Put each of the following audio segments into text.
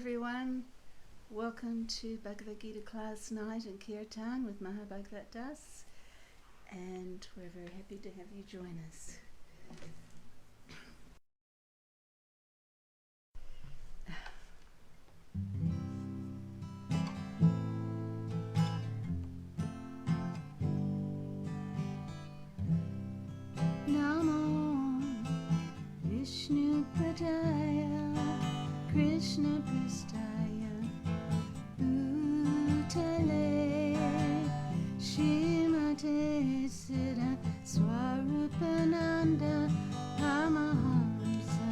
everyone. Welcome to Bhagavad Gita class night and kirtan with Bhagavad Das, and we're very happy to have you join us. Namo Vishnu Padaya Krishna Pristaya Bhutale Shrimate Siddha Swarupananda Paramahamsa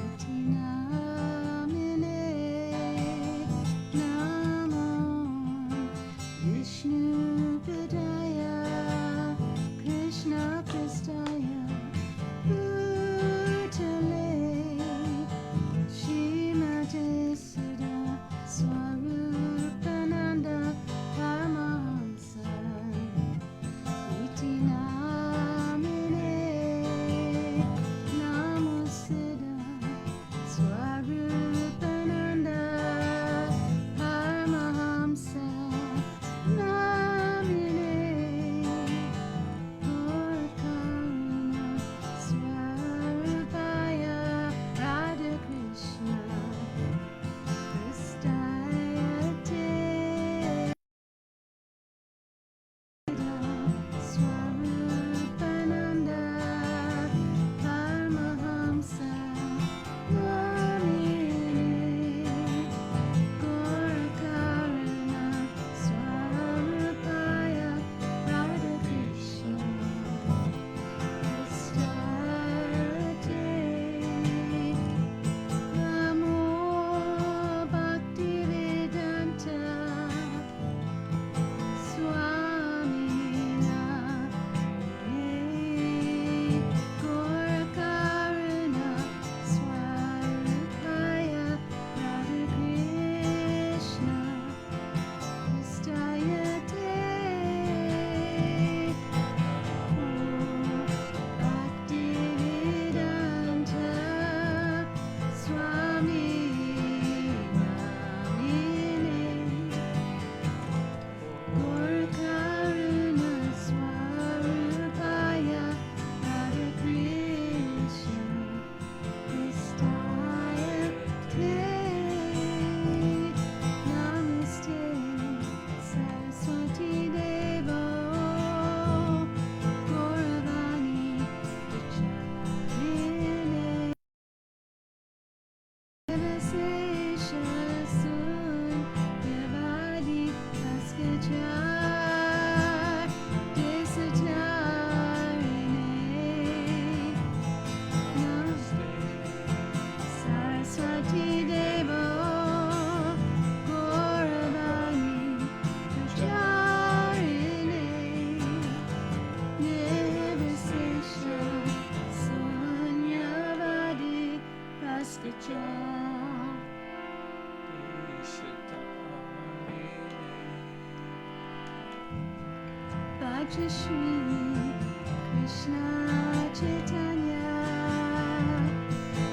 Iti Namine Namo Vishnu Padaya Krishna Pristaya Bhutale Shrimate Siddha Swarupananda Paramahamsa Iti Namine Namo Siddha Swarupananda Paramahamsa Namine Gaurakaruna Swarupaya Radha Krishna Pristayate Swarupananda Paramahamsa Namine Gaurakaruna Swarupaya Radha Krishna Pristayate Namo Bhaktivedanta Swamina Gaurakaruna Swarupaya Radha Krishna Pristayate Bhaktivedanta Swami Namine Gaurakaruna Swarupaya Radha Krishna Pristayate Namaste Saraswati Devo Gauravani Vicharine Devasesha Sunyavadi Paskachar Desatarine Namaste Saraswati Devo Gauravani Vicharine Devasesha Sunyavadi Paskachar Bhaja Shri Krishna Chaitanya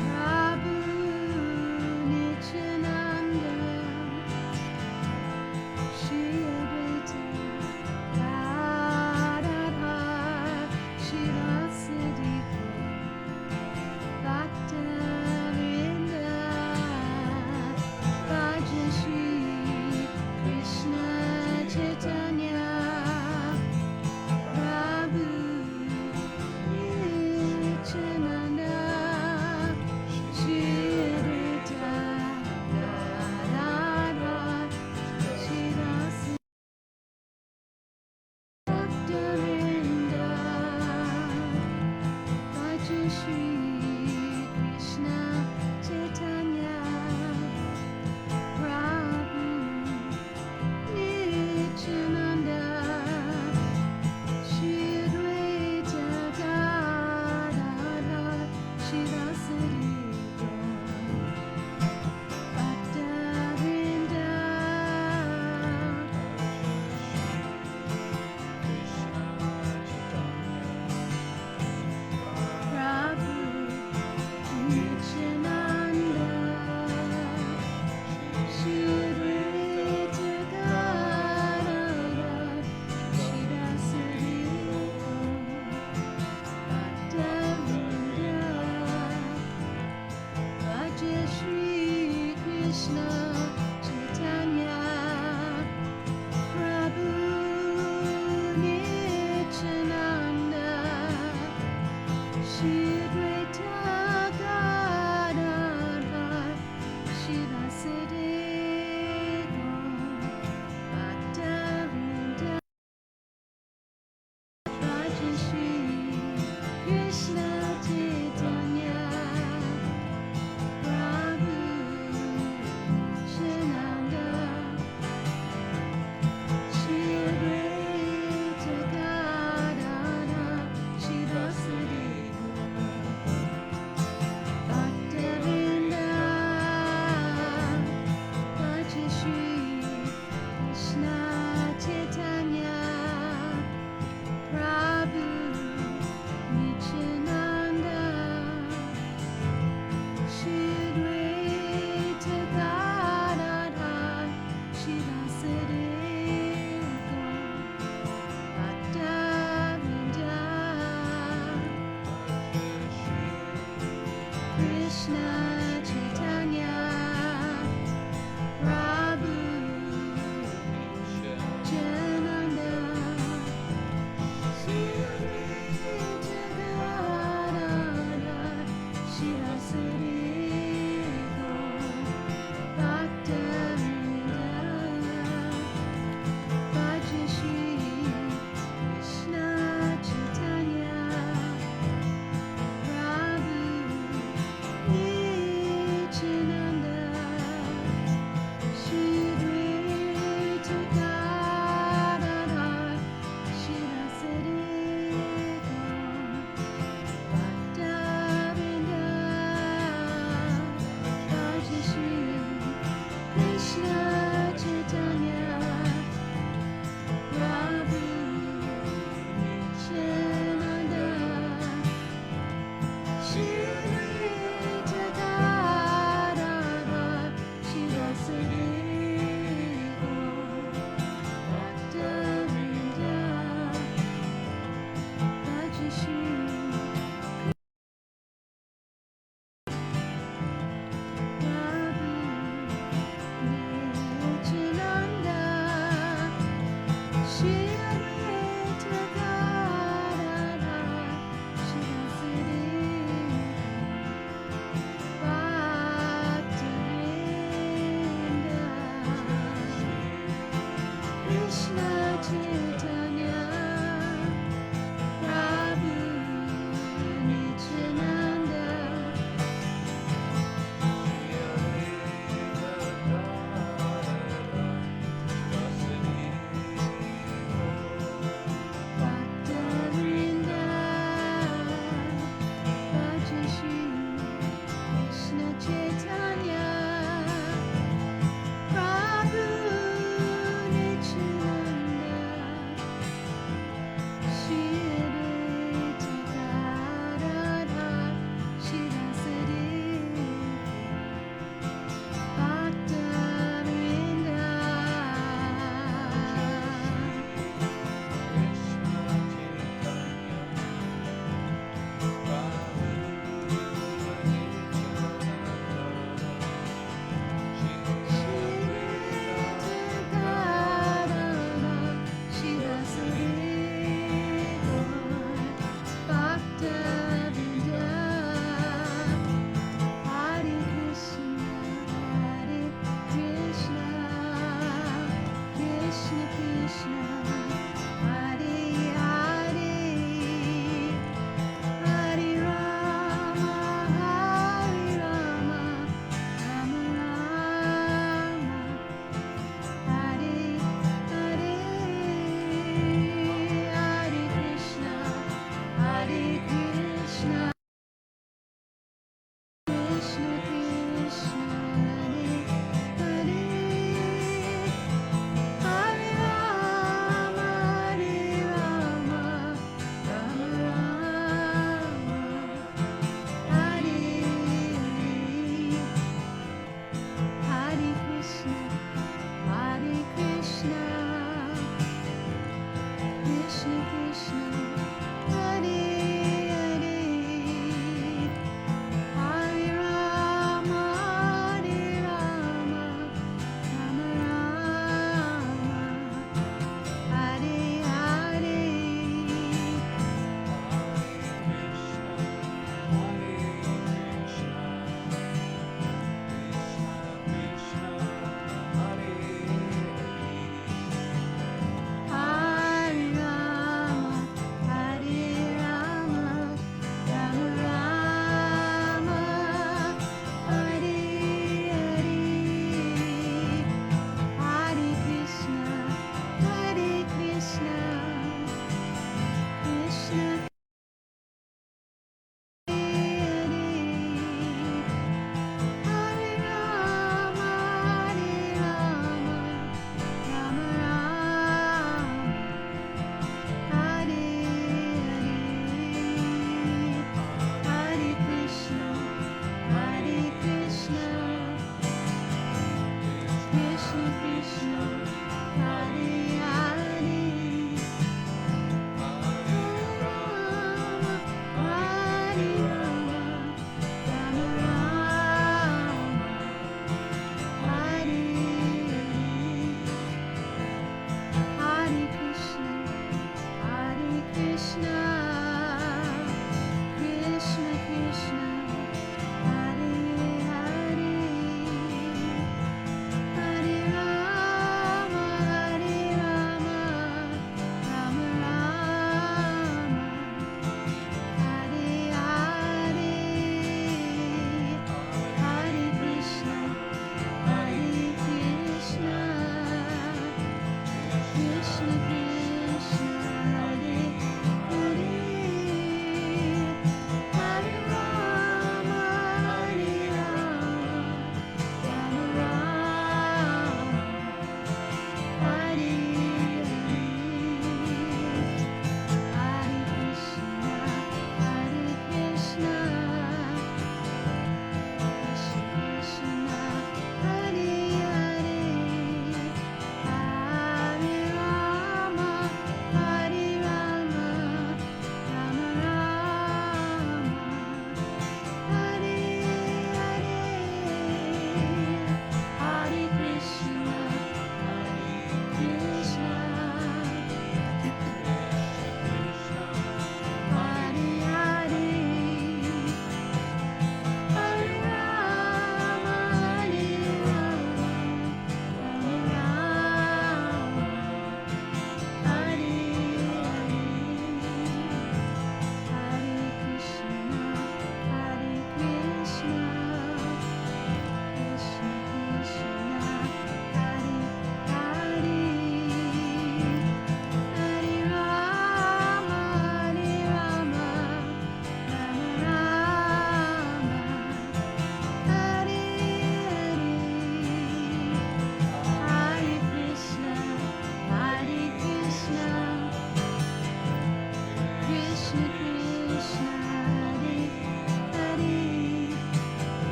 Prabhu Nityananda Shri Advaita Gadadhar Shivasadi Bhakta Vrinda Bhaja Shri Krishna Chaitanya Prabhu Krishna Chaitanya Prabhu Nityananda Shri Advaita Gadadhar Shivasade Bhakta Rajashri Krishna Chaitanya Prabhu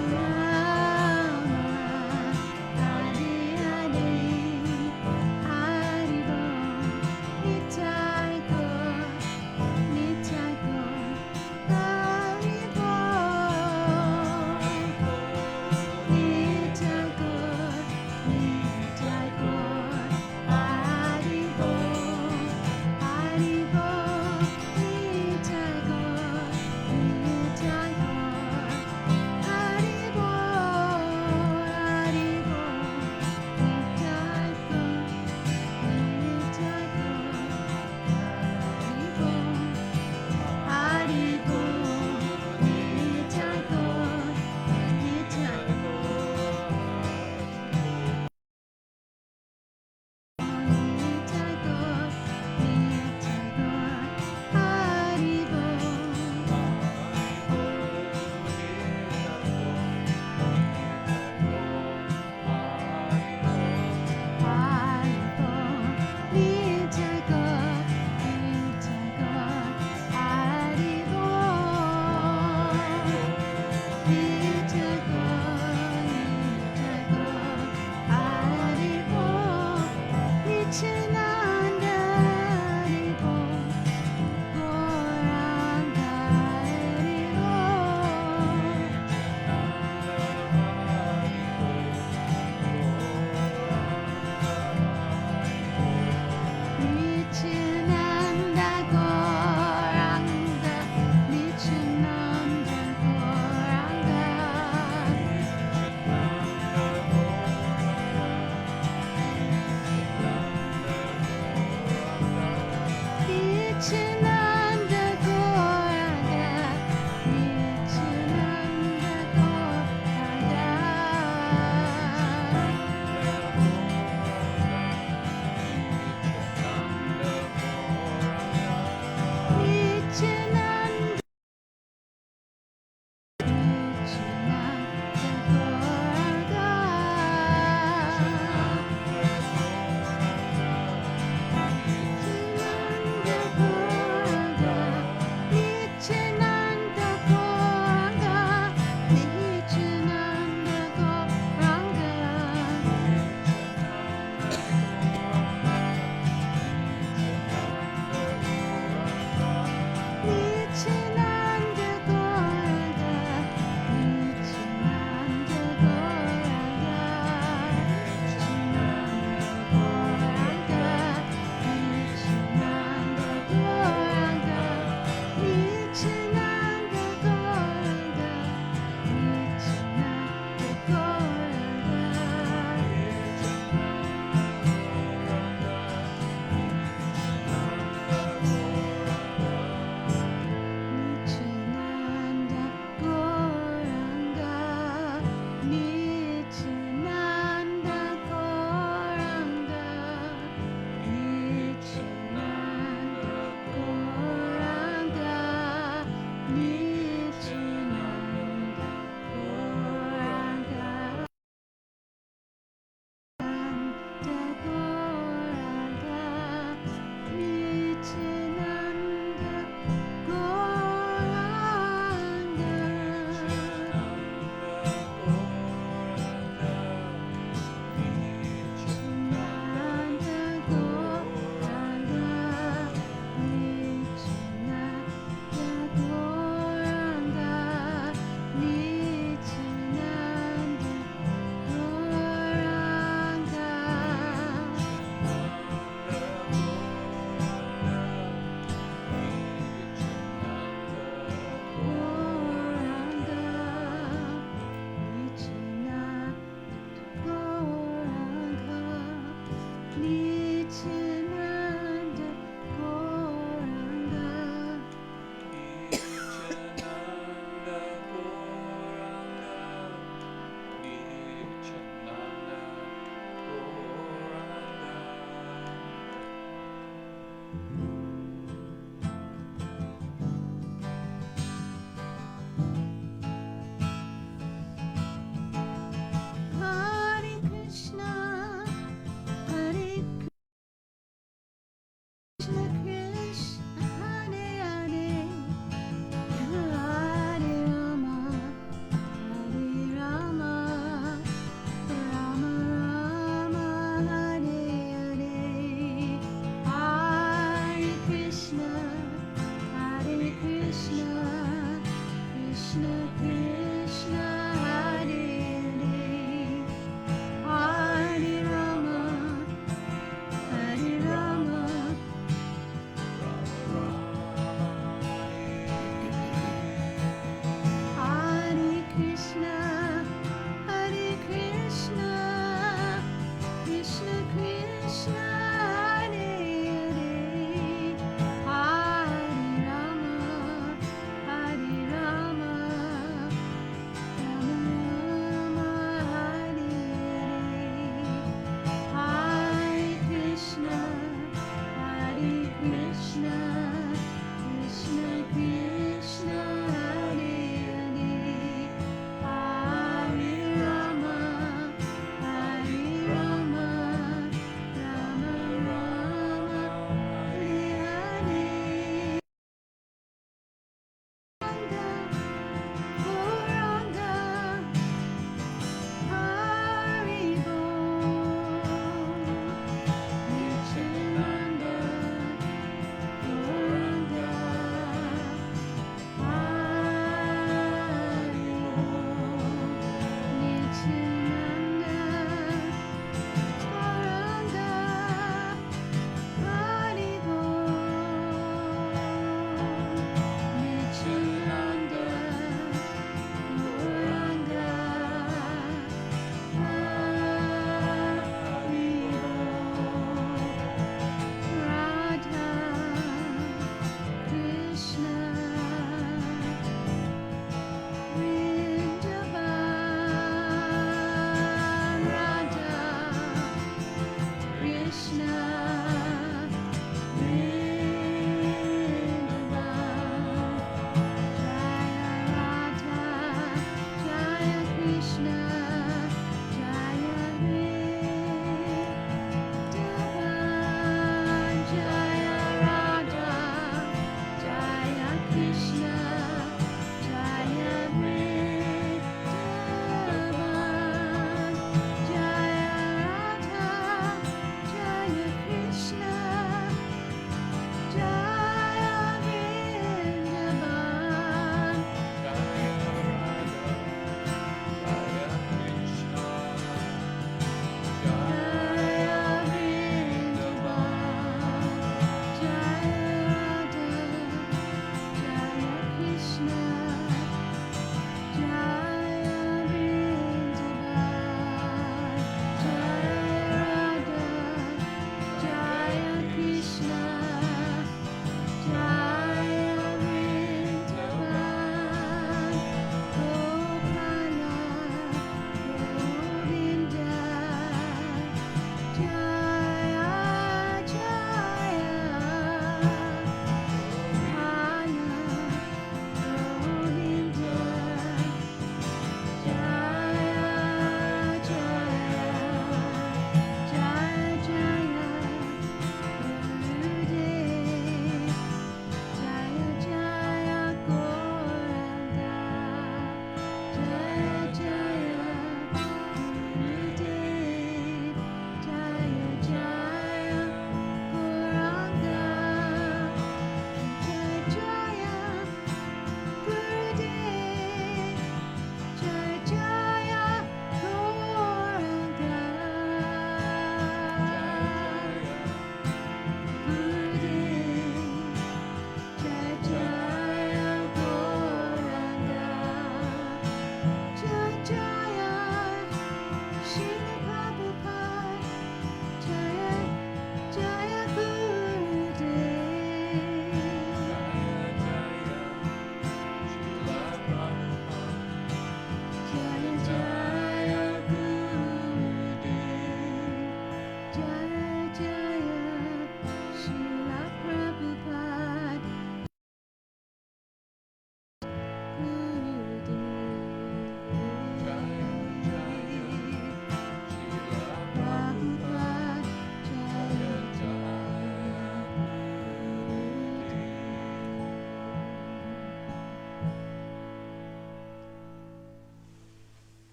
Hare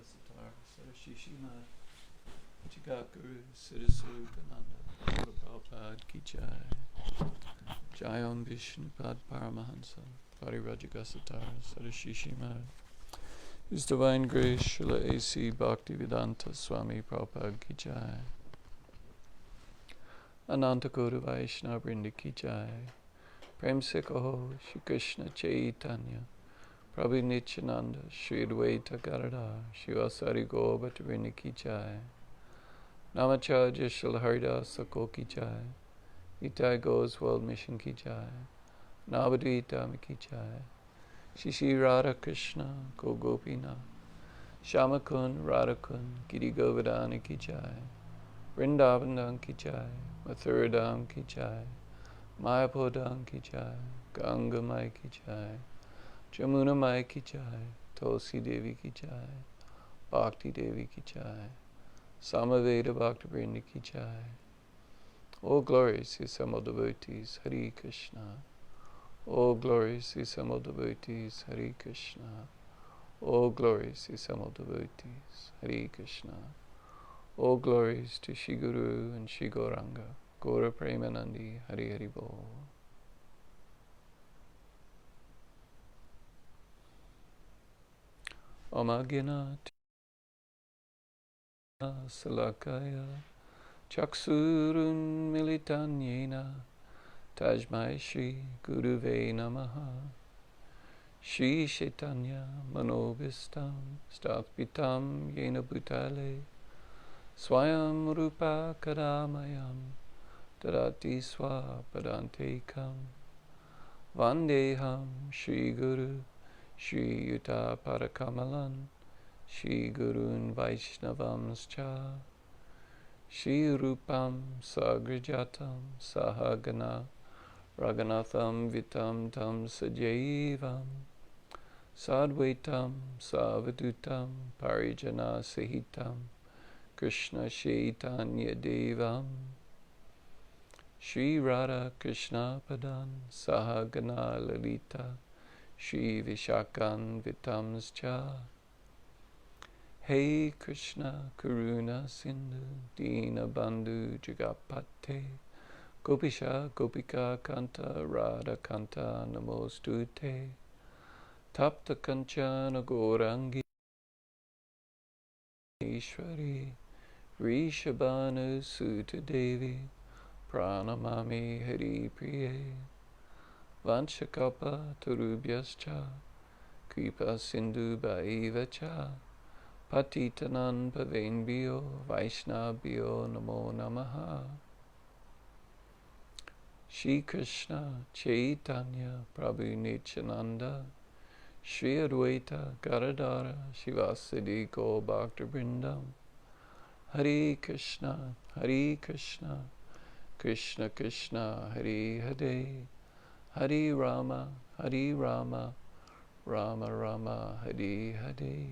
Radigasatar, Sarashishima, Chigakuru, Siddhaswarupananda, Lord Prabhupada Ki Jai, Jayam Vishnupad Paramahansa, Pari Rajagasatar, Sarashishima, His Divine Grace, Srila A.C. Bhaktivedanta Swami Prabhupada Ki Jai, Ananta Koda Vaishnava Vrinda Ki Jai, Prem Se Kaho, Shri Krishna Chaitanya, Prabhu Nityananda, Shri Advaita Gadadhar, Shri Vasari Gaur Bhattacharya Ki Jai, Namacharya Srila Haridas Thakur Ki Jai, Nitai Gaur's World Mission Ki Jai, Navadvita Ki Jai, Shri Shri Radha Krishna Go Gopinath, Shamakun Radhakun Giri Govardhana Ki Jai, Vrindavan Ki Jai, Mathuradam Ki Jai, Mayapur Ki Jai, Ganga Mai Ki Jai, Jamuna Mai Ki Jai, Tulsi Devi Ki Jai, Bhakti Devi Ki Jai, Samaveda Bhakti Vrinda Ki Jai. All glories to assembled devotees, Hare Krishna. All glories to assembled devotees, Hare Krishna. All glories to assembled devotees, Hare Krishna. All glories to Shri Guru and Shri Gauranga, Gaura Premanandi, Hare Hare Bol. Omagina Salakaya Chaksurun Militanyena Tajmai Shri Guruve Namaha Shri Chaitanya Manobhistam Statpitam Yena Bhutale Swayam Rupa Kadamayam Dadati Swa Padantekam Vandeham Shri Guru Shri Yuta Parakamalan Shri Gurun Vaishnavamscha Shri Rupam Sagrajatam Sahagana Raghunatham Vitam Tam Sajayivam Sadvaitam Savadutam Parijana Sahitam Krishna Chaitanya Devam Shri Radha Krishna Padan Sahagana Lalita Shri Vishakan Vitamscha Hey Krishna Karuna Sindhu Dina Bandhu Jagapate Gopisha Gopika Kanta Radha Kanta Namostute Tapta Kanchana Gorangi Ishwari Rishabhanu Sutta Devi Pranamami Hari Priye Vanshakapa Tarubhyascha Kripa Sindhu Bhaivacha Patitanan Pavenbhyo Vaishnabhyo Namo Namaha Shri Krishna Chaitanya Prabhu Nityananda Shri Advaita Gadadhara Shivasadi Gaur Bhakta Vrindam Hare Krishna Krishna Krishna Hare Hare Hare Rama Rama Rama Hare Hare.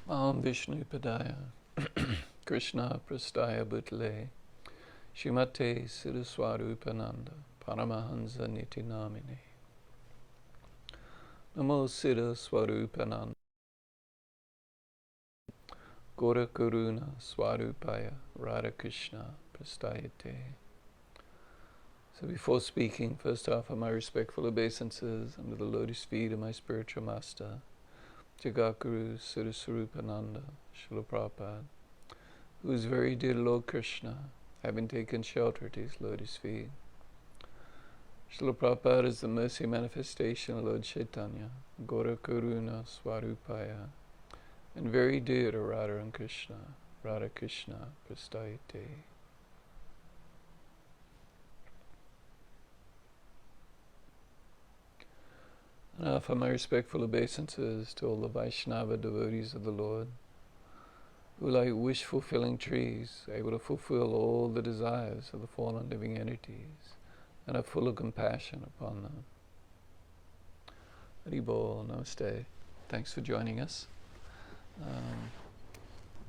Mam Vishnu Padaya Krishna Prastaya Bhutale Shrimate Siddhaswarupananda Paramahansa Niti Namine Namo Siddhaswarupananda Gaura Karuna Swarupaya Radha Krishna Prastayate. So before speaking, first offer my respectful obeisances under the lotus feet of my spiritual master, Jagakuru Siddhaswarupananda, Srila Prabhupada, who is very dear to Lord Krishna, having taken shelter at his lotus feet. Srila Prabhupada is the mercy manifestation of Lord Chaitanya, Gaura Karuna Swarupaya, and very dear to Radha and Krishna, Radha Krishna Prastayate. And I offer my respectful obeisances to all the Vaishnava devotees of the Lord, who like wish-fulfilling trees, able to fulfill all the desires of the fallen living entities, and are full of compassion upon them. Haribol, namaste. Thanks for joining us.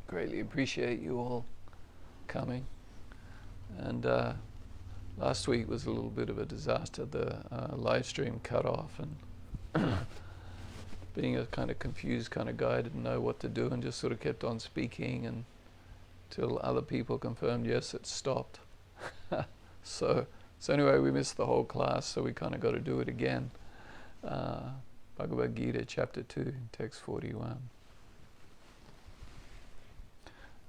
Greatly appreciate you all coming. And last week was a little bit of a disaster. The live stream cut off, and being a kind of confused kind of guy, didn't know what to do and just sort of kept on speaking until other people confirmed, yes, it stopped. So anyway, we missed the whole class, so we kind of got to do it again. Bhagavad Gita, chapter 2, text 41.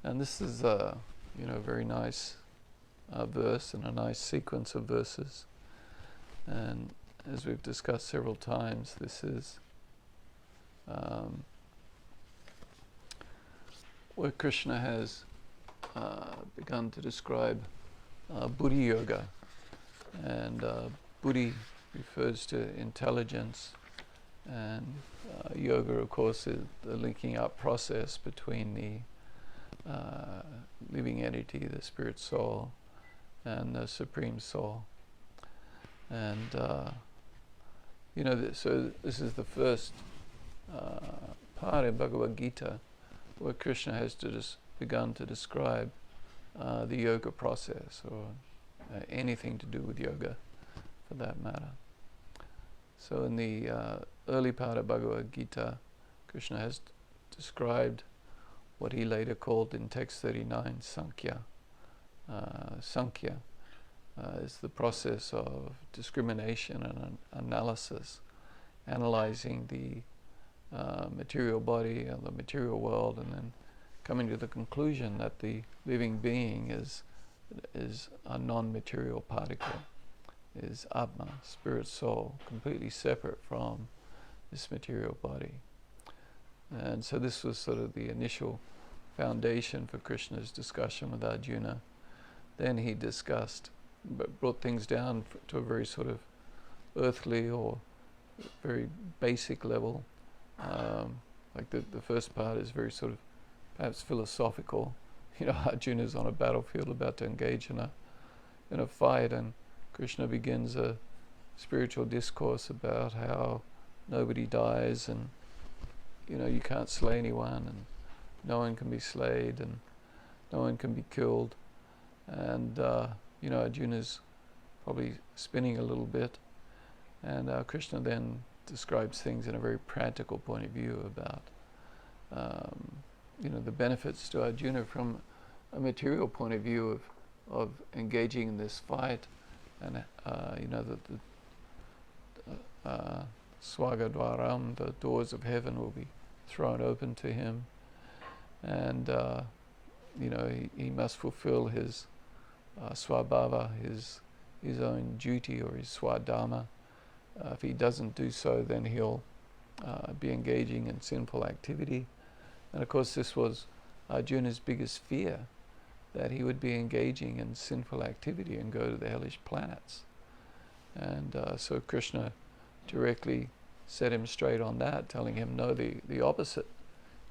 And this is a very nice verse and a nice sequence of verses. And as we've discussed several times, this is where Krishna has begun to describe Buddhi Yoga. And Buddhi refers to intelligence, and yoga, of course, is the linking up process between the living entity, the spirit soul, and the supreme soul. And so this is the first part in Bhagavad Gita where Krishna has begun to describe the yoga process, or anything to do with yoga for that matter. So in the early part of Bhagavad Gita, Krishna has described what he later called in text 39 Sankhya. Sankhya is the process of discrimination and analysis, analyzing the material body and the material world, and then coming to the conclusion that the living being is a non-material particle, is Atma, spirit soul, completely separate from this material body. And so this was sort of the initial foundation for Krishna's discussion with Arjuna. Then he brought things down to a very sort of earthly or very basic level. Like the first part is very sort of perhaps philosophical. Arjuna's on a battlefield about to engage in a fight, and Krishna begins a spiritual discourse about how nobody dies, and you can't slay anyone, and no one can be slayed, and no one can be killed. And Arjuna's probably spinning a little bit, and Krishna then describes things in a very practical point of view about the benefits to Arjuna from a material point of view of engaging in this fight, and the Swagadwaram, the doors of heaven, will be thrown open to him, and he must fulfill his swabhava, his own duty, or his swadharma. If he doesn't do so, then he'll be engaging in sinful activity. And of course, this was Arjuna's biggest fear, that he would be engaging in sinful activity and go to the hellish planets. And so Krishna directly set him straight on that, telling him, no, the opposite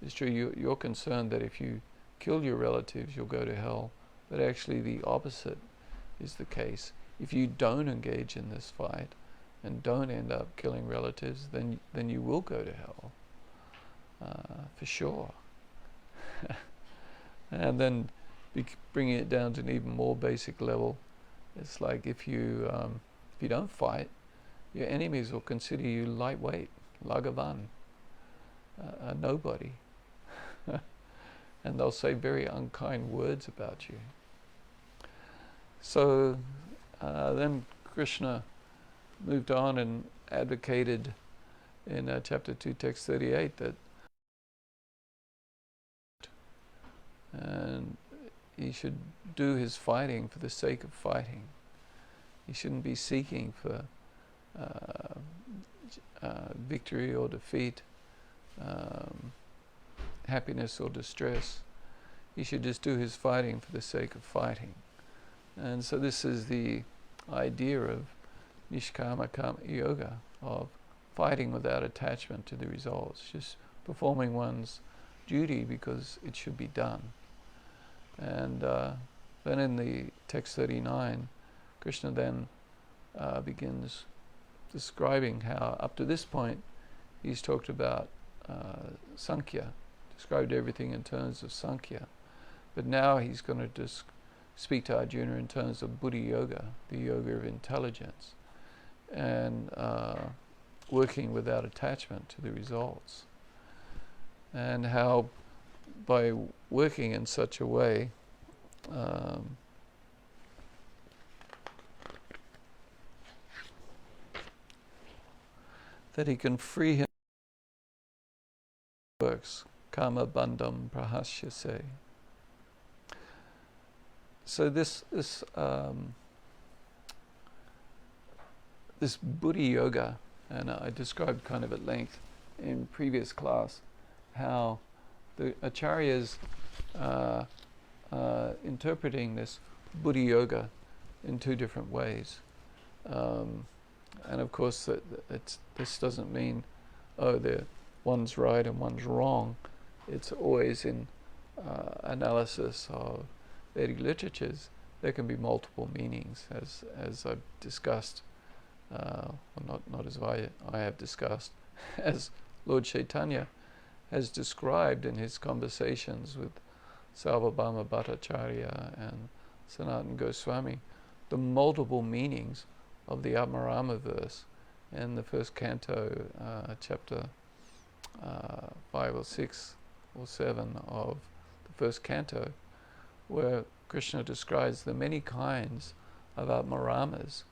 is true. You're concerned that if you kill your relatives, you'll go to hell. But actually the opposite is the case. If you don't engage in this fight and don't end up killing relatives, then you will go to hell, for sure. And then bringing it down to an even more basic level, it's like if you don't fight, your enemies will consider you lightweight, lagavan, a nobody. And they'll say very unkind words about you. So then Krishna moved on and advocated in chapter 2, text 38, that and he should do his fighting for the sake of fighting. He shouldn't be seeking for victory or defeat, happiness or distress. He should just do his fighting for the sake of fighting. And so this is the idea of nishkama karma yoga, of fighting without attachment to the results, just performing one's duty because it should be done. And then in the text 39, Krishna then begins describing how up to this point he's talked about Sankhya, described everything in terms of Sankhya. But now he's going to speak to Arjuna in terms of Buddhi Yoga, the yoga of intelligence, and working without attachment to the results. And how by working in such a way, that he can free him works, kama bandham prahasyase. So this Buddhi Yoga, and I described kind of at length in previous class how the acharyas interpreting this Buddhi Yoga in two different ways. And of course, this doesn't mean, one's right and one's wrong. It's always in analysis of Vedic literatures, there can be multiple meanings, as I've discussed, not as I have discussed, as Lord Chaitanya has described in his conversations with Sarvabhauma Bhattacharya and Sanatana Goswami, the multiple meanings of the Atmarama verse in the first canto, chapter 5 or 6 or 7 of the first canto, where Krishna describes the many kinds of Atmaramas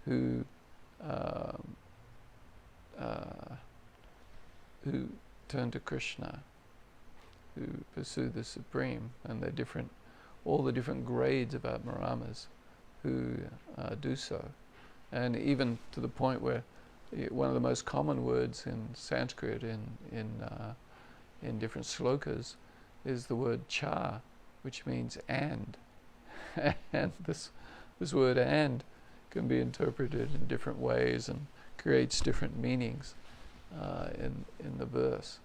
who turn to Krishna, who pursue the Supreme, and all the different grades of Atmaramas who do so. And even to the point where one of the most common words in Sanskrit in different slokas is the word cha, which means and. And this word and can be interpreted in different ways and creates different meanings in the verse.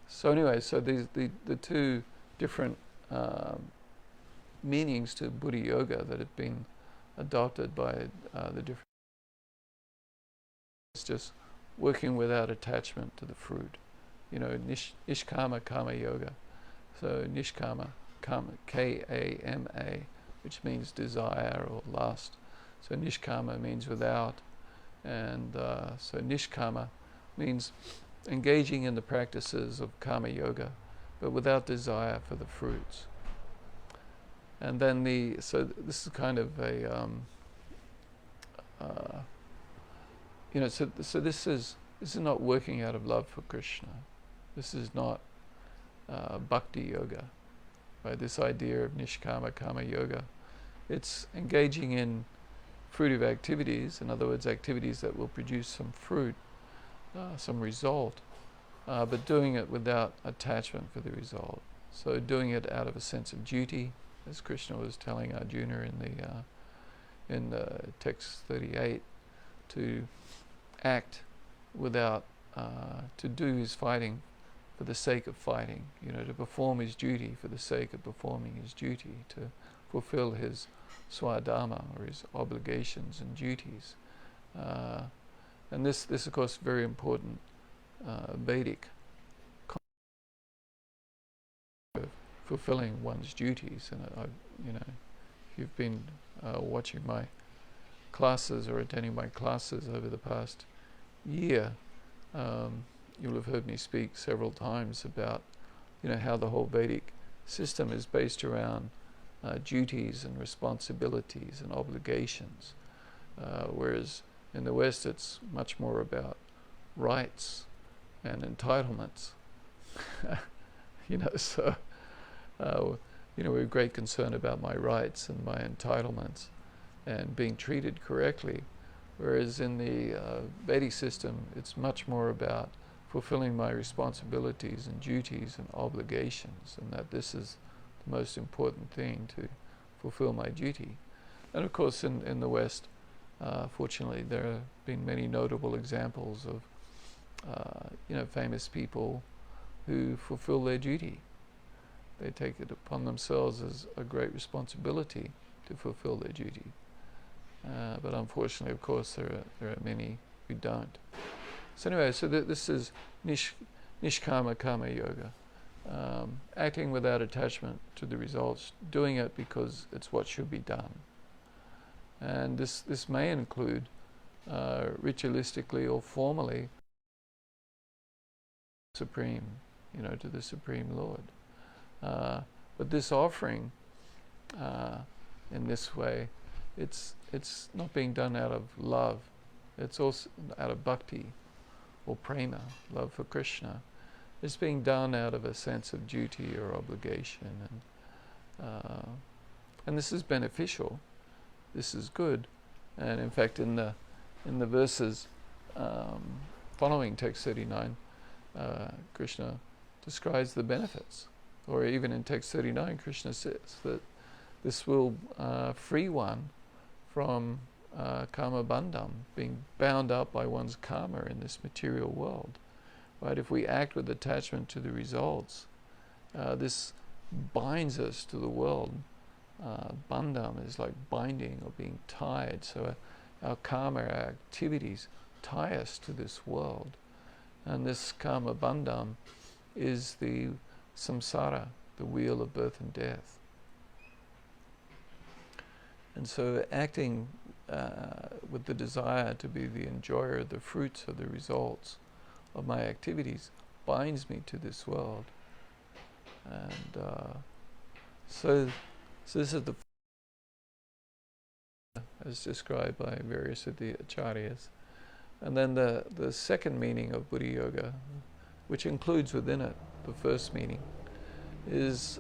So anyway, so the two different meanings to Buddhi Yoga that have been adopted by the different, it's just working without attachment to the fruit. Nishkama Kama Yoga. So Nishkama, Kama, K-A-M-A, which means desire or lust. So Nishkama means without, and so Nishkama means engaging in the practices of Kama Yoga, but without desire for the fruits. And then so this is kind of a, so this is not working out of love for Krishna. This is not bhakti yoga, right? This idea of nishkama kama yoga, it's engaging in fruitive activities, in other words, activities that will produce some fruit, some result, but doing it without attachment for the result. So doing it out of a sense of duty, as Krishna was telling Arjuna in text 38, to act without, to do his fighting for the sake of fighting, to perform his duty for the sake of performing his duty, to fulfill his swadharma, or his obligations and duties. And this of course, very important Vedic concept of fulfilling one's duties. And if you've been watching my classes or attending my classes over the past year, you'll have heard me speak several times about how the whole Vedic system is based around duties and responsibilities and obligations, whereas in the West it's much more about rights and entitlements. So we have great concern about my rights and my entitlements and being treated correctly, whereas in the Vedic system it's much more about fulfilling my responsibilities and duties and obligations, and that this is the most important thing, to fulfill my duty. And of course in the West, fortunately, there have been many notable examples of famous people who fulfill their duty. They take it upon themselves as a great responsibility to fulfill their duty. But unfortunately, of course, there are many who don't. So anyway, this is nishkama karma yoga, acting without attachment to the results, doing it because it's what should be done. And this may include ritualistically or formally supreme, to the Supreme Lord. But this offering, in this way, it's not being done out of love. It's also out of bhakti or prema, love for Krishna. It's being done out of a sense of duty or obligation, and this is beneficial. This is good, and in fact, in the verses following text 39, Krishna describes the benefits. Or even in text 39, Krishna says that this will free one from karma bandham, being bound up by one's karma in this material world. Right? If we act with attachment to the results, this binds us to the world. Bandham is like binding or being tied. So our karma, our activities, tie us to this world. And this karma bandham is the samsara, the wheel of birth and death. And so acting with the desire to be the enjoyer of the fruits of the results of my activities binds me to this world. And so this is the as described by various of the acharyas. And then the second meaning of Buddha Yoga, which includes within it the first meaning, is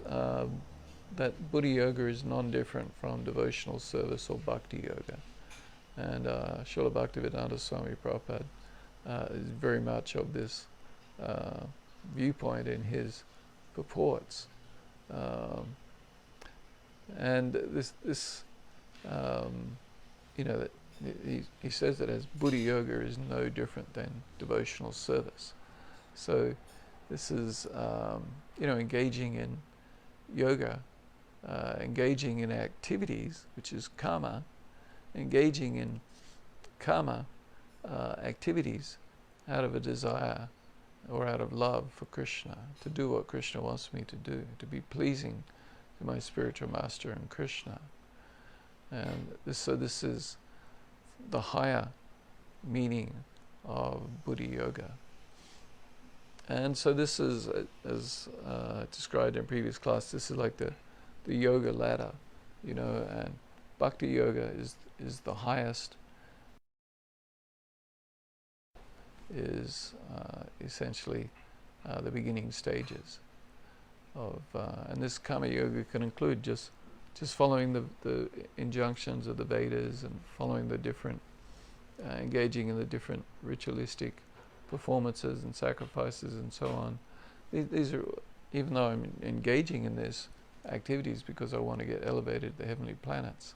that Buddha Yoga is non-different from devotional service or Bhakti Yoga. And Srila Bhaktivedanta Swami Prabhupada is very much of this viewpoint in his purports. And this that he says that as Buddha Yoga is no different than devotional service. So this is, engaging in yoga, engaging in activities, which is karma, engaging in karma activities out of a desire or out of love for Krishna, to do what Krishna wants me to do, to be pleasing to my spiritual master and Krishna. And this is the higher meaning of Buddha Yoga. And so this is, as described in previous class, this is like the yoga ladder, and Bhakti Yoga is the highest, is essentially the beginning stages of, and this Karma Yoga can include just following the injunctions of the Vedas and following the different, engaging in the different ritualistic performances and sacrifices and so on. These are, even though I'm engaging in these activities because I want to get elevated to the heavenly planets,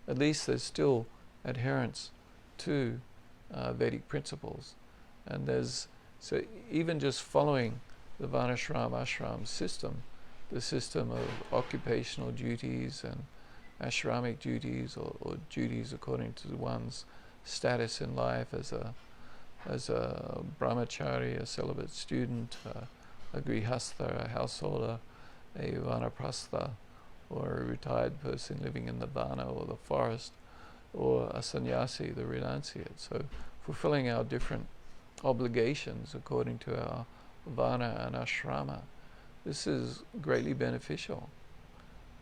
at least there's still adherence to Vedic principles. And so even just following the Varnashram Ashram system, the system of occupational duties and ashramic duties, or duties according to one's status in life as a brahmachari, a celibate student, a grihastha, a householder, a vanaprastha, or a retired person living in the vana or the forest, or a sannyasi, the renunciate. So fulfilling our different obligations according to our vana and ashrama, this is greatly beneficial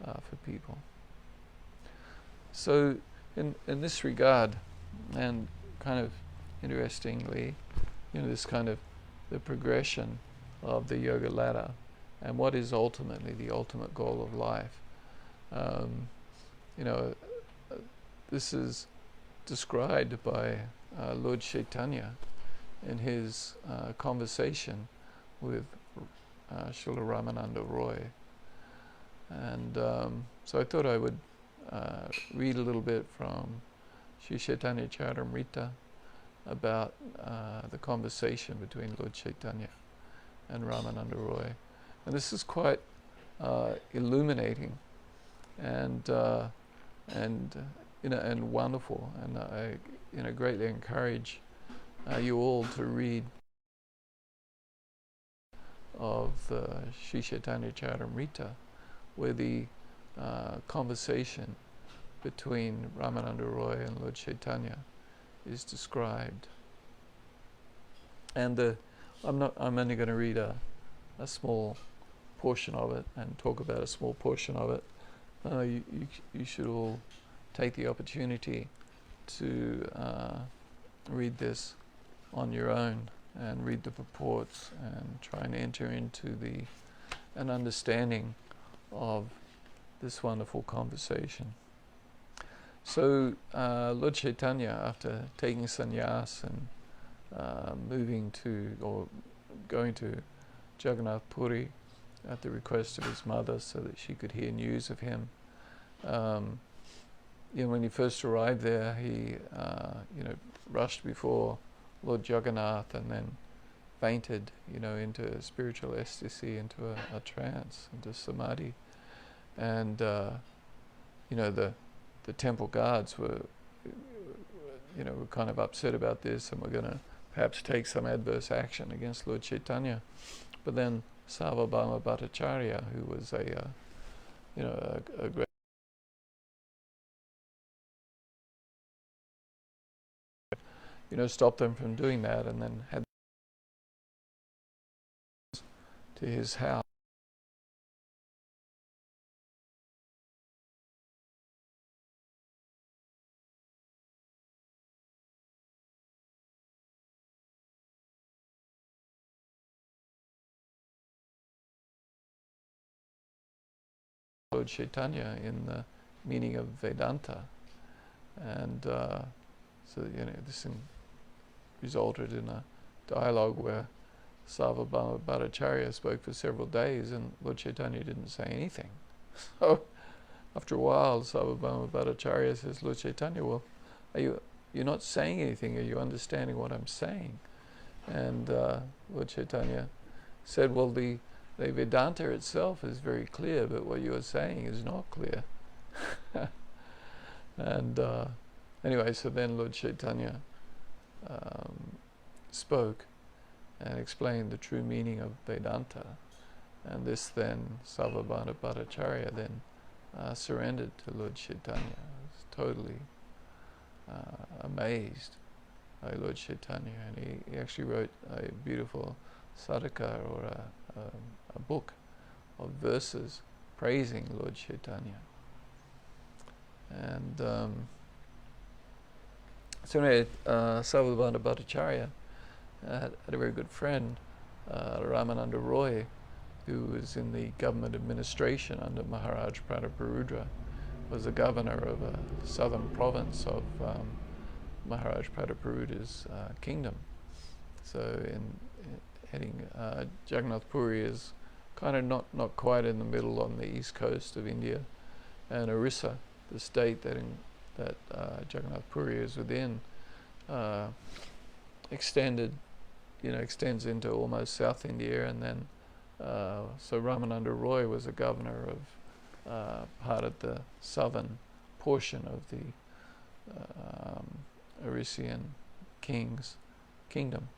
for people. So in this regard, and kind of interestingly, this kind of the progression of the yoga ladder and what is ultimately the ultimate goal of life. This is described by Lord Chaitanya in his conversation with Srila Ramananda Roy. And so I thought I would read a little bit from Sri Chaitanya Charitamrita about the conversation between Lord Chaitanya and Ramananda Roy. And this is quite illuminating and wonderful, and I greatly encourage you all to read of Sri Chaitanya Charitamrita, where the conversation between Ramananda Roy and Lord Chaitanya is described. And I'm only going to read a small portion of it and talk about a small portion of it. You should all take the opportunity to read this on your own and read the purports and try and enter into an understanding of this wonderful conversation. So Lord Chaitanya, after taking sannyas and moving to, or going to Jagannath Puri at the request of his mother so that she could hear news of him. When he first arrived there, he rushed before Lord Jagannath and then fainted, into spiritual ecstasy, into a trance, into samadhi. And the temple guards were kind of upset about this, and were going to perhaps take some adverse action against Lord Chaitanya. But then Sarvabhauma Bhattacharya, who was a great stopped them from doing that, and then had to his house. Lord Chaitanya in the meaning of Vedanta, and this resulted in a dialogue where Sarvabhauma Bhattacharya spoke for several days, and Lord Chaitanya didn't say anything. So after a while, Sarvabhauma Bhattacharya says, Lord Chaitanya, well, you're not saying anything. Are you understanding what I'm saying? And Lord Chaitanya said, well, the Vedanta itself is very clear, but what you are saying is not clear. And anyway, so then Lord Chaitanya spoke and explained the true meaning of Vedanta. And this then, Sarvabhauma Bhattacharya then surrendered to Lord Chaitanya. He was totally amazed by Lord Chaitanya. And he actually wrote a beautiful sadhaka, or a book of verses praising Lord Chaitanya. And so anyway, Sarvabhauma Bhattacharya had a very good friend, Ramananda Roy, who was in the government administration under Maharaj Prataparudra, was the governor of a southern province of Maharaj Prataparudra's kingdom. So heading Jagannath Puri is kind of not quite in the middle on the east coast of India, and Orissa, the state that Jagannath Puri is within, extends into almost South India, and then so Ramananda Roy was a governor of part of the southern portion of the Orisian king's kingdom.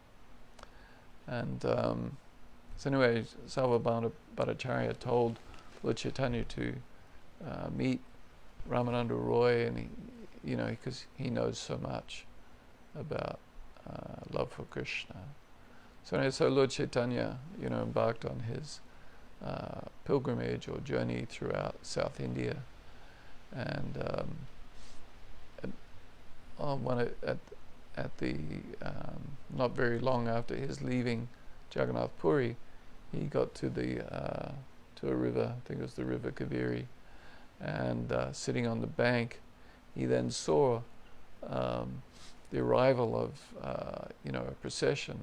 And so anyway, Sarvabhauma Bhattacharya told Lord Chaitanya to meet Ramananda Roy, and because he knows so much about love for Krishna. So anyway, so Lord Chaitanya, embarked on his pilgrimage or journey throughout South India, and at the not very long after his leaving Jagannath Puri, he got to a river. I think it was the river Kaveri, and sitting on the bank, he then saw the arrival of a procession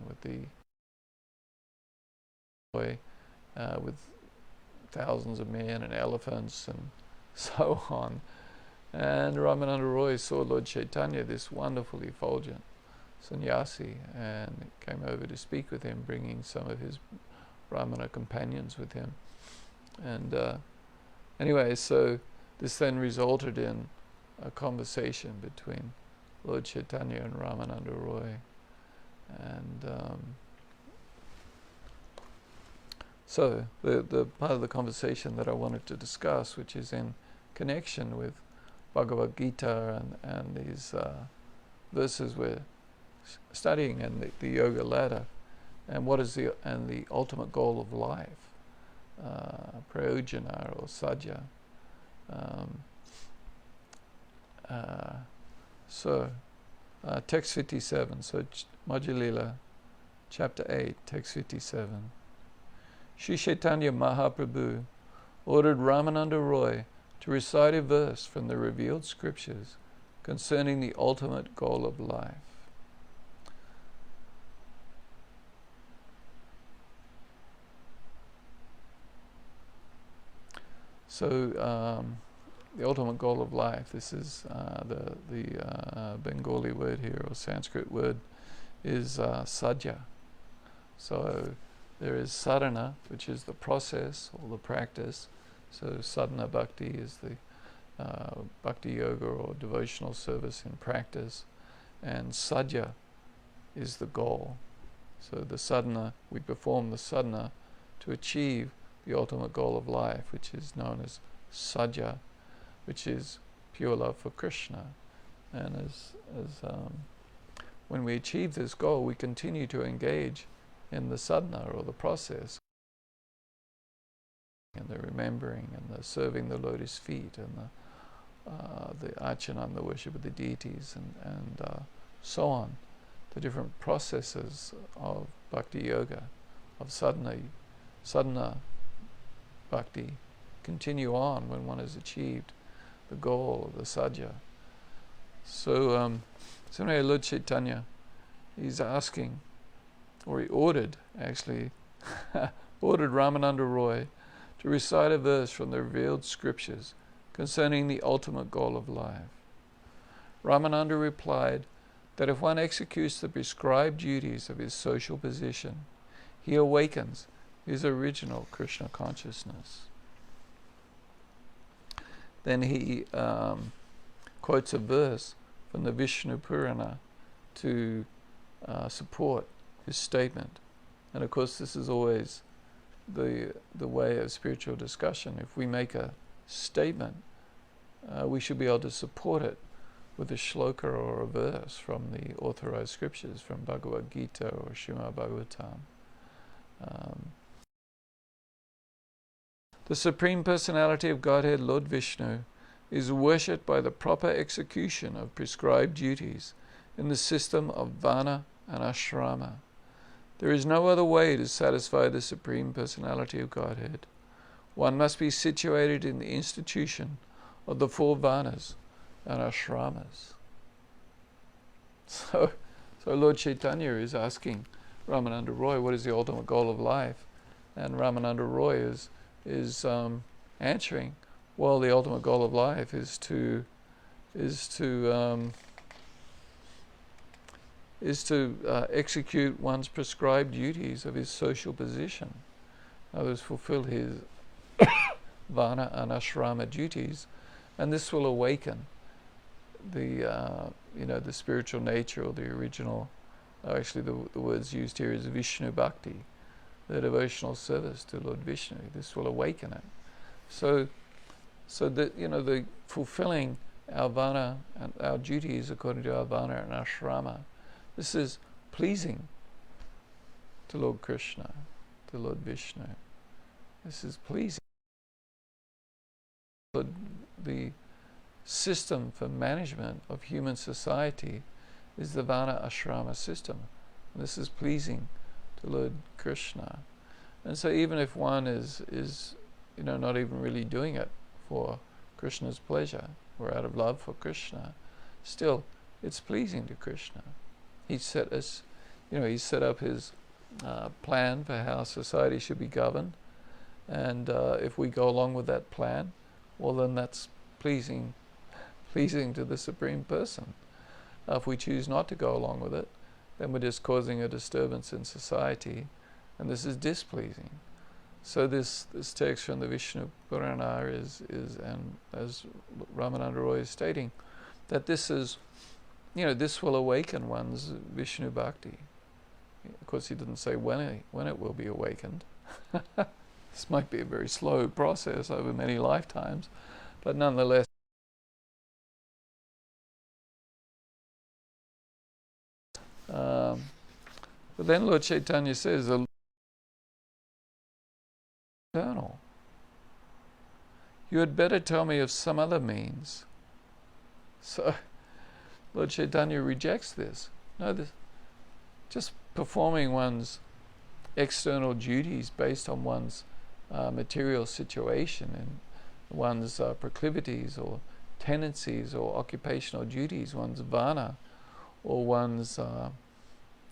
with thousands of men and elephants and so on. And Ramananda Roy saw Lord Chaitanya, this wonderful effulgent sannyasi, and came over to speak with him, bringing some of his Brahmana companions with him. And anyway, so this then resulted in a conversation between Lord Chaitanya and Ramananda Roy. And so the part of the conversation that I wanted to discuss, which is in connection with Bhagavad Gita and these verses we're studying, and the yoga ladder, and what is the ultimate goal of life, prayojana or sadhya. Text 57, so Madhya Lila, chapter 8, text 57. Sri Chaitanya Mahaprabhu ordered Ramananda Roy to recite a verse from the revealed scriptures concerning the ultimate goal of life. So, the ultimate goal of life, this is the Bengali word here, or Sanskrit word, is sadhya. So there is sadhana, which is the process or the practice. So sadhana bhakti is the bhakti yoga or devotional service in practice, and sadhya is the goal. So the sadhana, we perform the sadhana to achieve the ultimate goal of life, which is known as sadhya, which is pure love for Krishna. And as when we achieve this goal, we continue to engage in the sadhana or the process, and the remembering and the serving the lotus feet and the archana and the worship of the deities and so on. The different processes of bhakti yoga, of sadhana bhakti, continue on when one has achieved the goal of the sadhya. So, anyway, Lord Chaitanya, he's asking, or he ordered, actually, ordered Ramananda Roy to recite a verse from the revealed scriptures concerning the ultimate goal of life. Ramananda replied that if one executes the prescribed duties of his social position, he awakens his original Krishna consciousness. Then he quotes a verse from the Vishnu Purana to support his statement. And of course, this is always the way of spiritual discussion. If we make a statement, we should be able to support it with a shloka or a verse from the authorized scriptures, from Bhagavad Gita or Srimad Bhagavatam. The Supreme Personality of Godhead, Lord Vishnu, is worshipped by the proper execution of prescribed duties in the system of Vana and Ashrama. There is no other way to satisfy the Supreme Personality of Godhead. One must be situated in the institution of the 4 Vanas and Ashramas. So Lord Chaitanya is asking Ramananda Roy, what is the ultimate goal of life? And Ramananda Roy is answering, well, the ultimate goal of life is to execute one's prescribed duties of his social position. In other words, fulfill his Vana and Ashrama duties, and this will awaken the spiritual nature, or the original. Actually, the words used here is Vishnu Bhakti, the devotional service to Lord Vishnu. This will awaken it. So that the fulfilling our Vana and our duties according to our Vana and Ashrama, this is pleasing to Lord Krishna, to Lord Vishnu. This is pleasing. The system for management of human society is the Vana Ashrama system. And this is pleasing to Lord Krishna. And so even if one is not even really doing it for Krishna's pleasure or out of love for Krishna, still it's pleasing to Krishna. He set up his plan for how society should be governed, and if we go along with that plan, well, then that's pleasing to the Supreme Person. If we choose not to go along with it, then we're just causing a disturbance in society, and this is displeasing. So this text from the Vishnu Purana is, and as Ramananda Roy is stating, that this is, this will awaken one's Vishnu Bhakti. Of course, he didn't say when it will be awakened. This might be a very slow process over many lifetimes, but nonetheless, but then Lord Chaitanya says, eternal. You had better tell me of some other means. So Lord Chaitanya rejects this. No, just performing one's external duties based on one's material situation and one's proclivities or tendencies or occupational duties, one's vana, or one's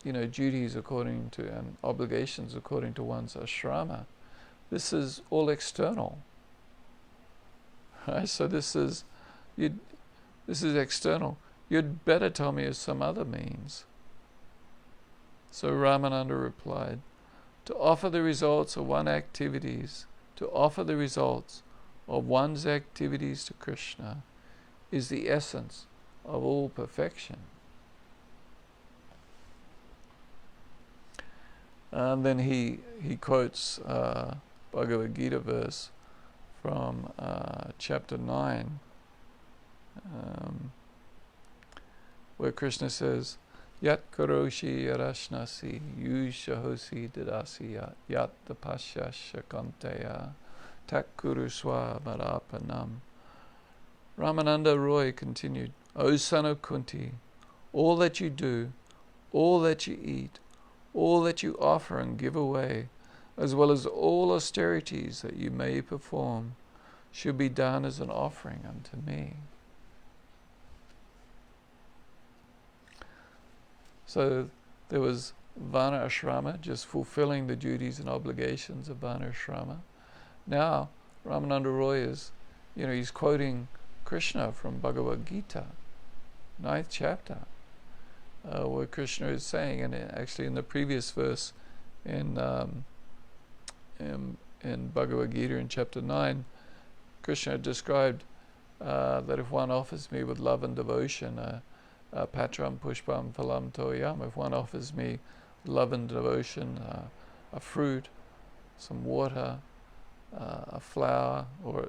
duties according to and obligations according to one's ashrama. This is all external, right? So this is external. You'd better tell me of some other means. So Ramananda replied, to offer the results of one's activities to Krishna is the essence of all perfection. And then he quotes Bhagavad Gita verse from chapter 9, where Krishna says, Yat karoshi yarashnasi yushahosi dadasi yat tapasya shakanteya tak kuruswa marapanam. Ramananda Roy continued, O son of Kunti, all that you do, all that you eat, all that you offer and give away, as well as all austerities that you may perform, should be done as an offering unto me. So there was Vana Ashrama, just fulfilling the duties and obligations of Vana Ashrama. Now, Ramananda Roy is, he's quoting Krishna from Bhagavad Gita, 9th chapter, where Krishna is saying, and actually in the previous verse in Bhagavad Gita in chapter 9, Krishna described that if one offers me with love and devotion, patram pushpam phalam toyam, if one offers me love and devotion, a fruit, some water, a flower, or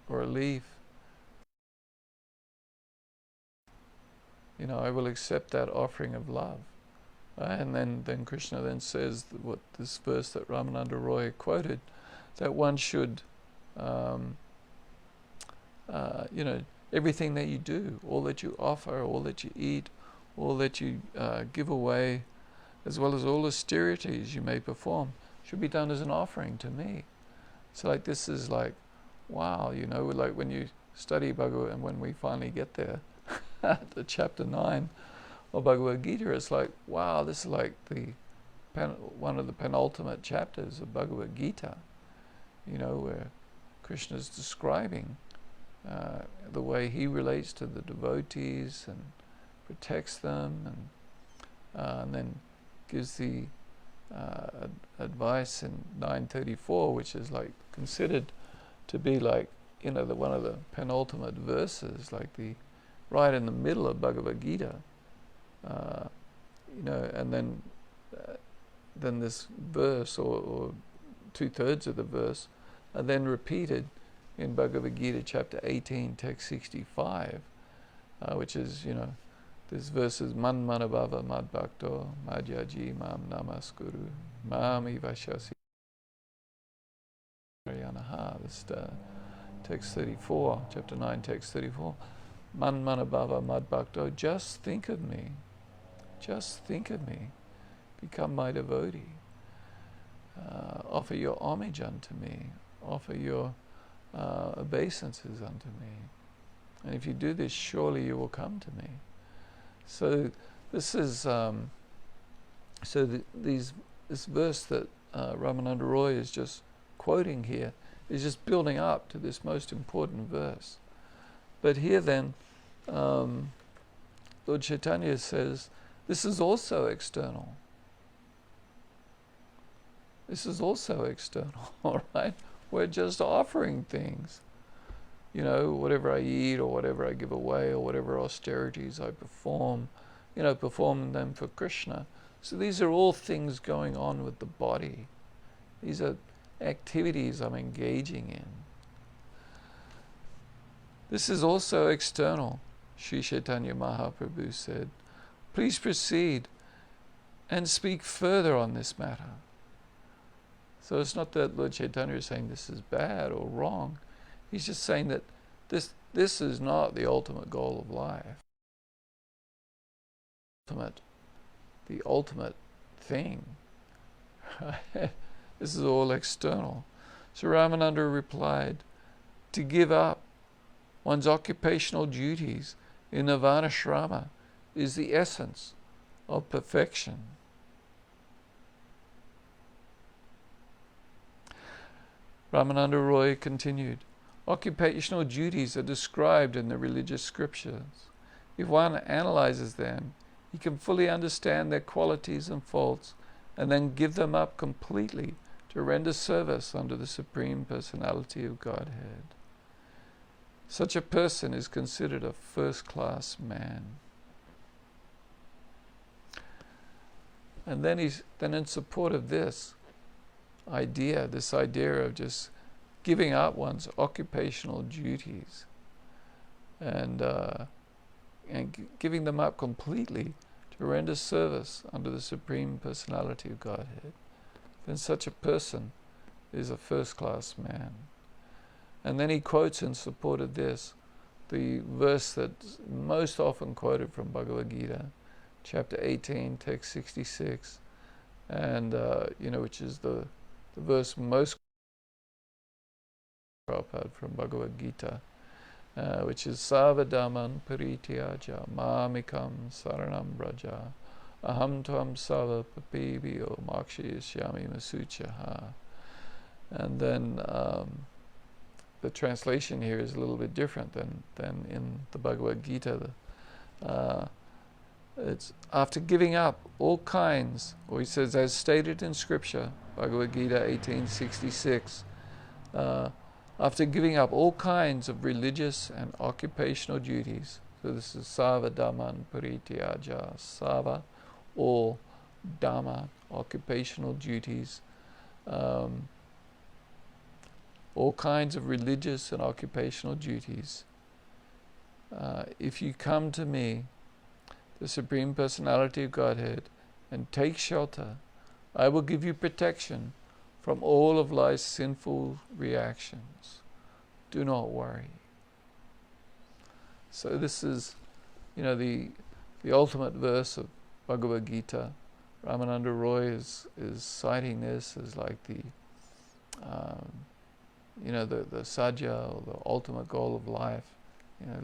a leaf, I will accept that offering of love. And then Krishna then says what this verse that Ramananda Roy quoted, that one should, everything that you do, all that you offer, all that you eat, all that you give away, as well as all austerities you may perform, should be done as an offering to me. So this is wow, like when you study Bhagavad, and when we finally get there, to chapter 9 of Bhagavad Gita, it's wow, this is one of the penultimate chapters of Bhagavad Gita, where Krishna is describing the way he relates to the devotees and protects them, and then gives the advice in 934, which is considered to be one of the penultimate verses, right in the middle of Bhagavad Gita, and then this verse or 2/3 of the verse are then repeated in Bhagavad Gita chapter 18, text 65, which is, this verse is Man manabhava mad bhakto madhyaji mam namaskuru mam ivashasi yanaha. This text 34, chapter 9, text 34. Man manabhava mad bhakto, just think of me, become my devotee, offer your homage unto me, offer your obeisances unto me, and if you do this, surely you will come to me. So this is this verse that Ramananda Roy is just quoting here is just building up to this most important verse. But here then, Lord Chaitanya says, this is also external. This is also external, all right? We're just offering things. Whatever I eat or whatever I give away or whatever austerities I perform, perform them for Krishna So these are all things going on with the body. These are activities I'm engaging in. This is also external, Sri Chaitanya Mahaprabhu said. Please proceed and speak further on this matter. So it's not that Lord Chaitanya is saying this is bad or wrong. He's just saying that this is not the ultimate goal of life. The ultimate thing. This is all external. So Ramananda replied, to give up one's occupational duties in the Varnashrama is the essence of perfection. Ramananda Roy continued, occupational duties are described in the religious scriptures. If one analyzes them, he can fully understand their qualities and faults and then give them up completely to render service unto the Supreme Personality of Godhead. Such a person is considered a first-class man. And then in support of this idea of just giving up one's occupational duties and giving them up completely to render service unto the Supreme Personality of Godhead, then such a person is a first-class man. And then he quotes in support of this the verse that's most often quoted from Bhagavad Gita, chapter 18, text 66, and which is the verse most Prabhupada from Bhagavad Gita, which is Savadaman Parityaja Mamikam Saranam Braja Aham Tvam Sava Papibio Makshayashyami Masuchaha. And then the translation here is a little bit different than in the Bhagavad Gita. It's after giving up all kinds, or he says, as stated in Scripture, Bhagavad Gita 1866, after giving up all kinds of religious and occupational duties. So this is Sava Dhamman Parityaja. Sava, all, Dhamma, occupational duties. All kinds of religious and occupational duties. If you come to me, the Supreme Personality of Godhead, and take shelter, I will give you protection from all of life's sinful reactions. Do not worry. So this is, the ultimate verse of Bhagavad Gita. Ramananda Roy is citing this as like the sadhya, or the ultimate goal of life.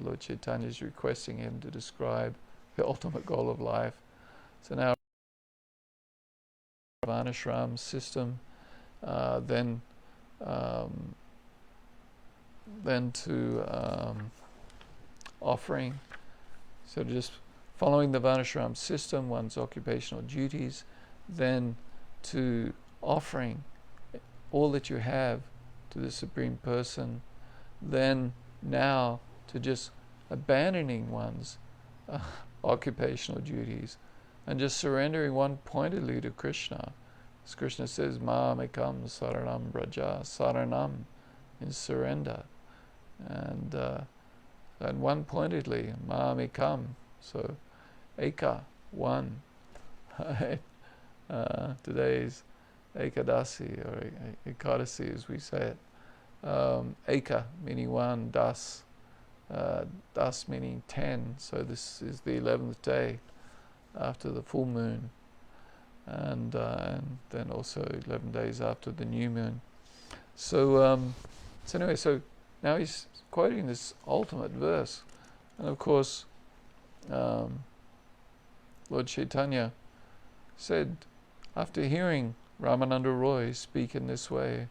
Lord Chaitanya is requesting him to describe the ultimate goal of life. So now, Varnashram system, then to offering. So just following the Varnashram system, one's occupational duties, then to offering all that you have to the Supreme Person, then now to just abandoning one's occupational duties and just surrendering one pointedly to Krishna. As Krishna says, Mamikam Saranam Braja. Saranam is surrender. And one pointedly, Mamikam. So, Eka, one. Today's Ekadasi, or Ekadasi as we say it. Eka meaning one, Das. Das meaning 10. So this is the 11th day after the full moon. And then also 11 days after the new moon. So anyway, so now he's quoting this ultimate verse. And of course, Lord Chaitanya said, after hearing Ramananda Roy speak in this way,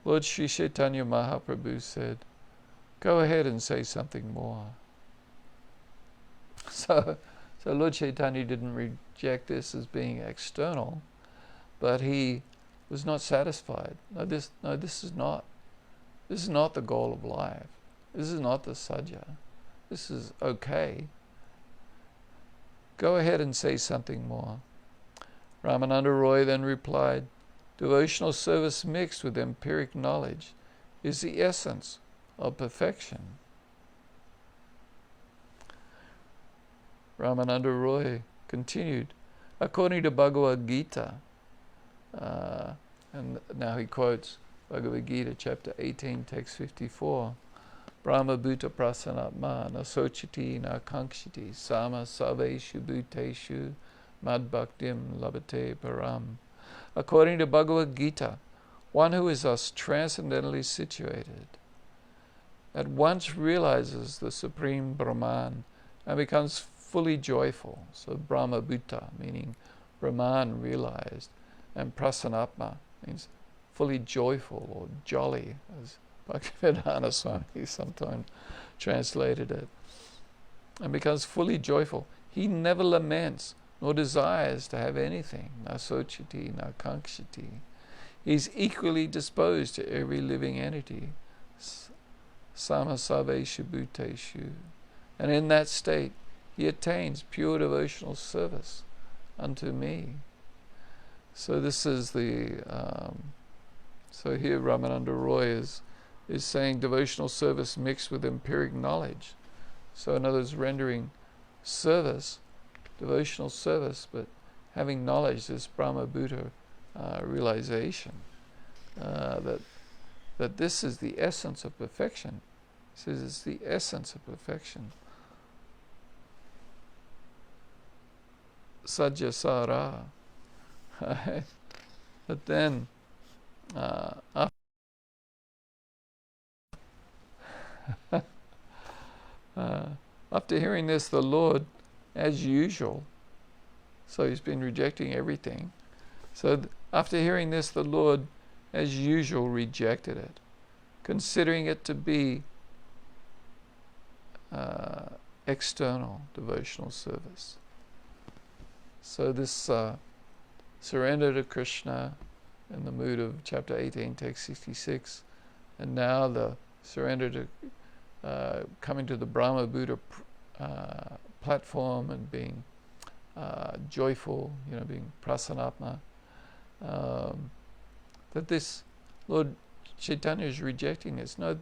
Lord Sri Chaitanya Mahaprabhu said, go ahead and say something more. So Lord Chaitanya didn't reject this as being external, but he was not satisfied. This is not the goal of life. This is not the sadhya. This is okay. Go ahead and say something more. Ramananda Roy then replied, devotional service mixed with empiric knowledge is the essence of perfection. Ramananda Roy continued, according to Bhagavad Gita, and now he quotes Bhagavad Gita, chapter 18, text 54, Brahma bhuta prasanatma na sochiti na kankshiti sama saveshu bhuteshu madbhaktim labhate param. According to Bhagavad Gita, one who is thus transcendently situated at once realizes the Supreme Brahman and becomes fully joyful. So Brahma bhuta, meaning Brahman realized, and prasanatma means fully joyful or jolly, as Bhaktivedanta Swami sometimes translated it, and becomes fully joyful. He never laments nor desires to have anything, na sochiti, na kankshiti. He's equally disposed to every living entity, samasaveshu bhuteshu, and in that state he attains pure devotional service unto me. So this is the so here Ramananda Roy is saying devotional service mixed with empiric knowledge. So in other words, rendering service, devotional service, but having knowledge, this Brahma Buddha realization that this is the essence of perfection. He says it's the essence of perfection. Sajjasara. But then after hearing this, the Lord, as usual, so he's been rejecting everything. So after hearing this, the Lord, as usual, rejected it, considering it to be external devotional service. So this surrender to Krishna in the mood of chapter 18, text 66, and now the surrender to coming to the Brahma Buddha platform and being joyful, being prasanatma, that this Lord Chaitanya is rejecting this. No,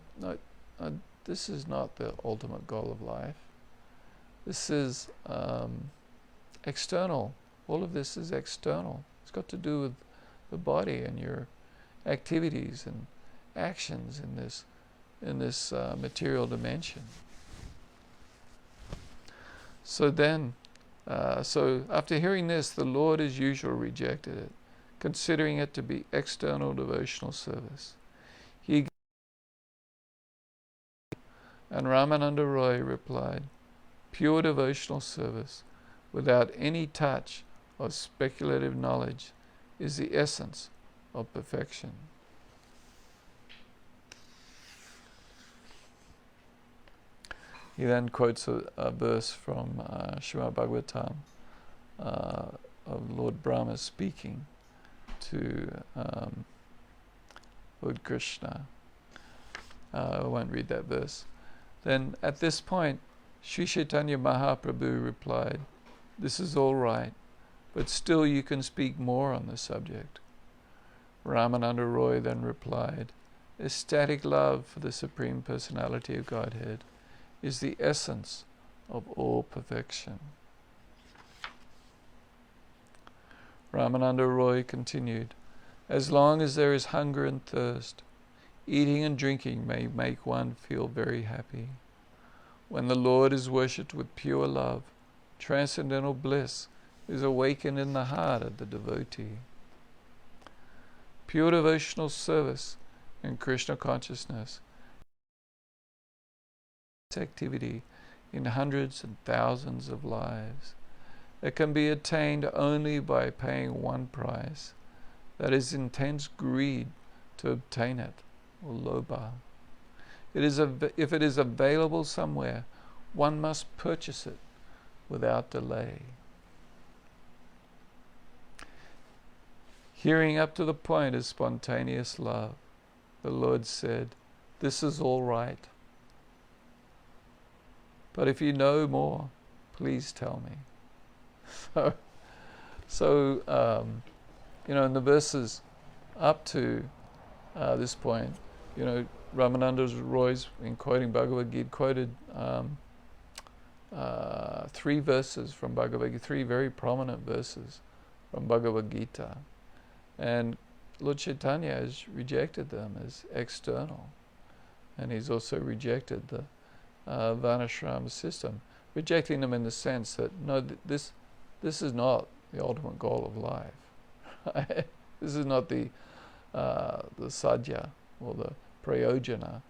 this is not the ultimate goal of life. This is external. All of this is external. It's got to do with the body and your activities and actions in this material dimension. So then, so after hearing this, the Lord as usual rejected it, considering it to be external devotional service. And Ramananda Roy replied, pure devotional service without any touch of speculative knowledge is the essence of perfection. He then quotes a verse from Srimad Bhagavatam of Lord Brahma speaking to Lord Krishna. I won't read that verse. Then at this point, Sri Chaitanya Mahaprabhu replied, this is all right, but still you can speak more on the subject. Ramananda Roy then replied, ecstatic love for the Supreme Personality of Godhead is the essence of all perfection. Ramananda Roy continued, as long as there is hunger and thirst, eating and drinking may make one feel very happy. When the Lord is worshipped with pure love, transcendental bliss is awakened in the heart of the devotee. Pure devotional service and Krishna consciousness activity in hundreds and thousands of lives. It can be attained only by paying one price, that is intense greed to obtain it, or lobha. If it is available somewhere, one must purchase it without delay. Hearing up to the point of spontaneous love, the Lord said, this is all right. But if you know more, please tell me. So, in the verses up to this point, Ramananda Roy's, in quoting Bhagavad Gita, quoted 3 verses from Bhagavad Gita, 3 very prominent verses from Bhagavad Gita. And Lord Chaitanya has rejected them as external. And he's also rejected the Varnashrama system, rejecting them in the sense that, no, this is not the ultimate goal of life. This is not the sadhya or the prayojana.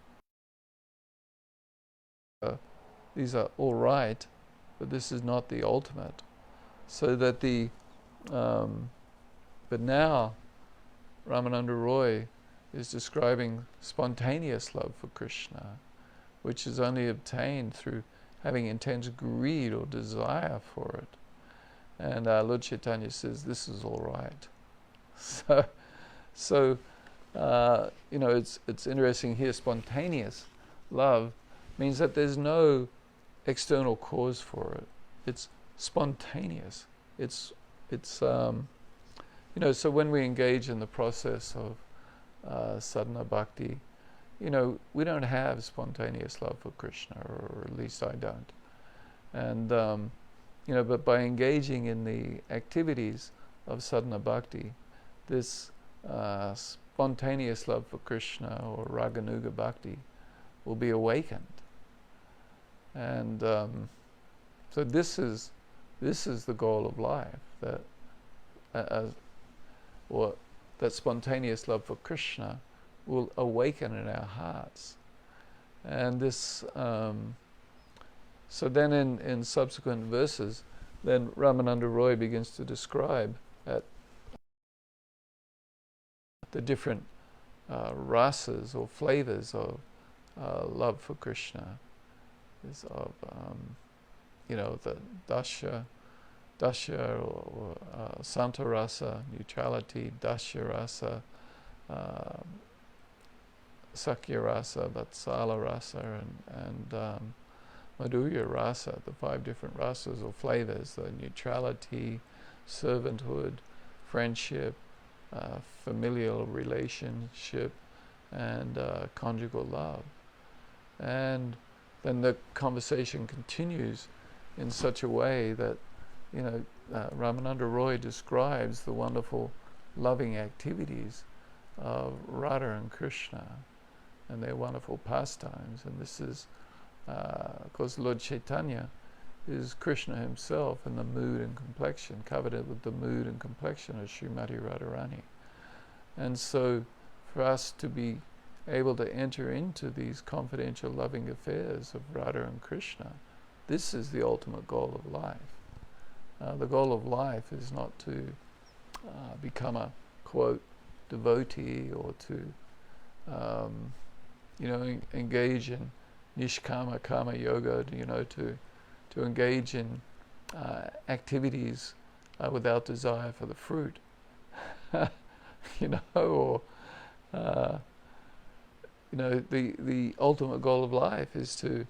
These are all right, but this is not the ultimate. So that but now Ramananda Roy is describing spontaneous love for Krishna, which is only obtained through having intense greed or desire for it. And Lord Chaitanya says this is all right. So it's interesting here. Spontaneous love means that there's no external cause for it. It's spontaneous. It's so when we engage in the process of sadhana bhakti, we don't have spontaneous love for Krishna, or at least I don't. And but by engaging in the activities of sadhana bhakti, this spontaneous love for Krishna, or raganuga bhakti, will be awakened. And so this is the goal of life, that that spontaneous love for Krishna will awaken in our hearts. And this so then in subsequent verses, then Ramananda Roy begins to describe the different rasas or flavors of love for Krishna. Is of the dasya or santa rasa, neutrality, dasya rasa, sakya rasa, vatsala rasa, and madhurya rasa, the 5 different rasas or flavors: the neutrality, servanthood, friendship, familial relationship, and conjugal love. And then the conversation continues in such a way that Ramananda Roy describes the wonderful loving activities of Radha and Krishna and their wonderful pastimes. And this is, of course, Lord Chaitanya is Krishna himself in the mood and complexion, covered with the mood and complexion of Srimati Radharani. And so for us to be able to enter into these confidential loving affairs of Radha and Krishna, this is the ultimate goal of life. The goal of life is not to become a, quote, devotee, or to engage in nishkama kama yoga, to engage in activities without desire for the fruit, or the ultimate goal of life is to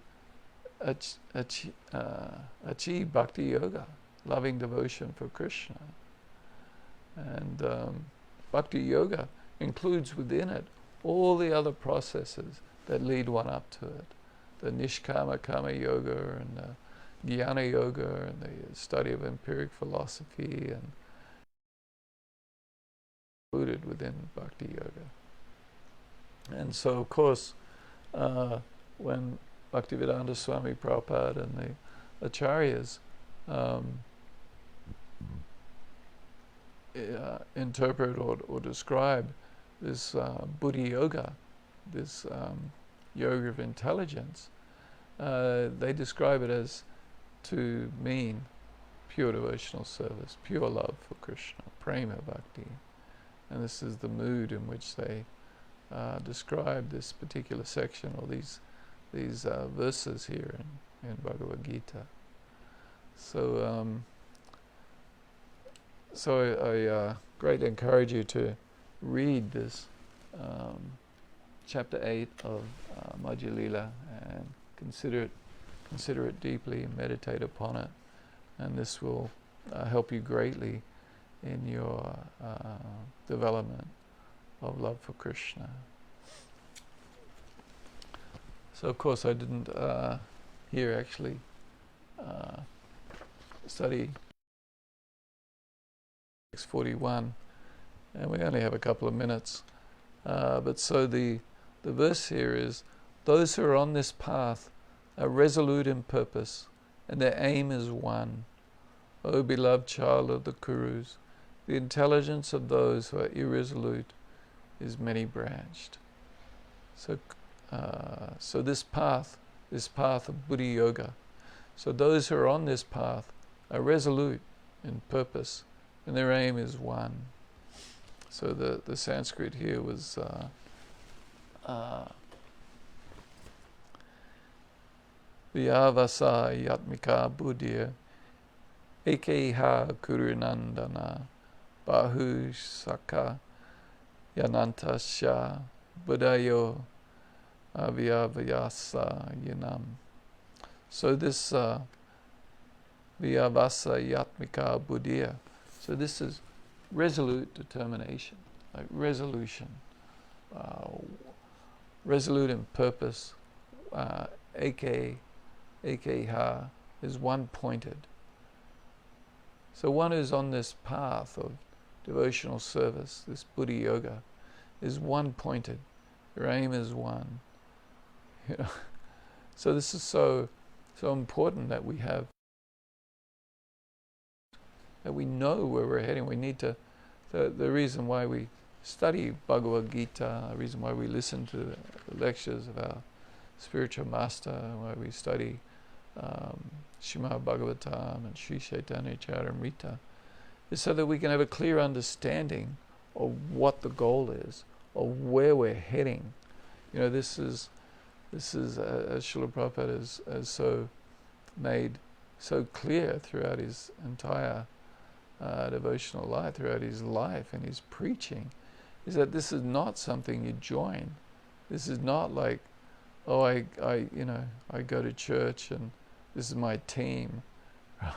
achieve bhakti yoga, loving devotion for Krishna. And bhakti yoga includes within it all the other processes that lead one up to it. The nishkama kama yoga, and the jnana yoga, and the study of empiric philosophy, and included within bhakti yoga. And so, of course, when Bhaktivedanta Swami Prabhupada and the Acharyas interpret or describe this buddhi yoga, this yoga of intelligence, they describe it as to mean pure devotional service, pure love for Krishna, prema bhakti. And this is the mood in which they describe this particular section, or these verses here in Bhagavad Gita. So I greatly encourage you to read this chapter 8 of Madhya Lila and consider it deeply and meditate upon it, and this will help you greatly in your development of love for Krishna. So of course I didn't here actually study 641, and we only have a couple of minutes. But so the verse here is, those who are on this path are resolute in purpose, and their aim is one. O beloved child of the Kurus, the intelligence of those who are irresolute is many-branched. So this path of Buddha Yoga, so those who are on this path are resolute in purpose, and their aim is one. So the Sanskrit here was Vyavasa yatmika buddhya ekeha kurunandana bahu saka yanantasya buddhayo avyavayasa yanam. So this Vyavasa yatmika buddhya, so this is resolute determination, like resolution, resolute in purpose. Ekeha is one-pointed. So one who's on this path of devotional service, this Buddha Yoga, is one-pointed. Their aim is one. You know? So this is so important that we have, that we know where we're heading. We need to, the reason why we study Bhagavad Gita, the reason why we listen to the lectures of our spiritual master, why we study Srimad Bhagavatam and Sri Chaitanya Charitamrita, is so that we can have a clear understanding of what the goal is, of where we're heading. You know, this is as Srila Prabhupada has so made so clear throughout his entire devotional life, throughout his life and his preaching, is that this is not something you join. This is not like, oh, I go to church and this is my team,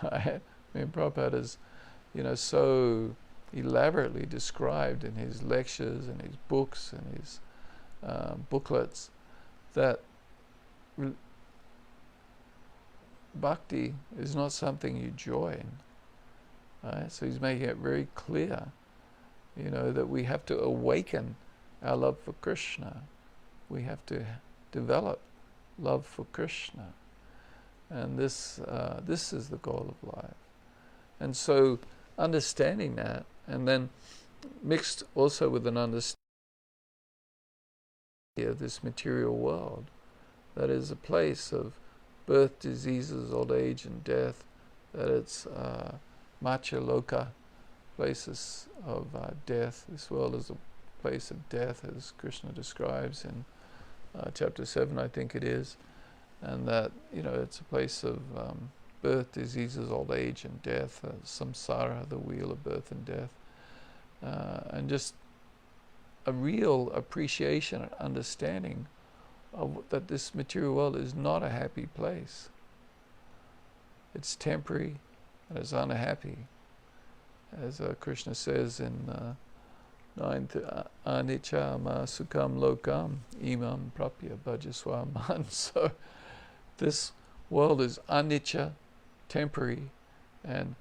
right? I mean, Prabhupada is, so elaborately described in his lectures and his books and his booklets that bhakti is not something you join. Right? So he's making it very clear, that we have to awaken our love for Krishna. We have to develop love for Krishna. And this is the goal of life. And so understanding that, and then mixed also with an understanding of this material world, that is a place of birth, diseases, old age, and death, that it's macha loka, places of death. This world is a place of death, as Krishna describes in chapter 7, I think it is, and that it's a place of birth, diseases, old age, and death, samsara, the wheel of birth and death, and just a real appreciation and understanding of that this material world is not a happy place. It's temporary and it's unhappy, as Krishna says in 9th, anicca ma sukham lokam imam prapya bhajaswaman. So this world is anicca, temporary, and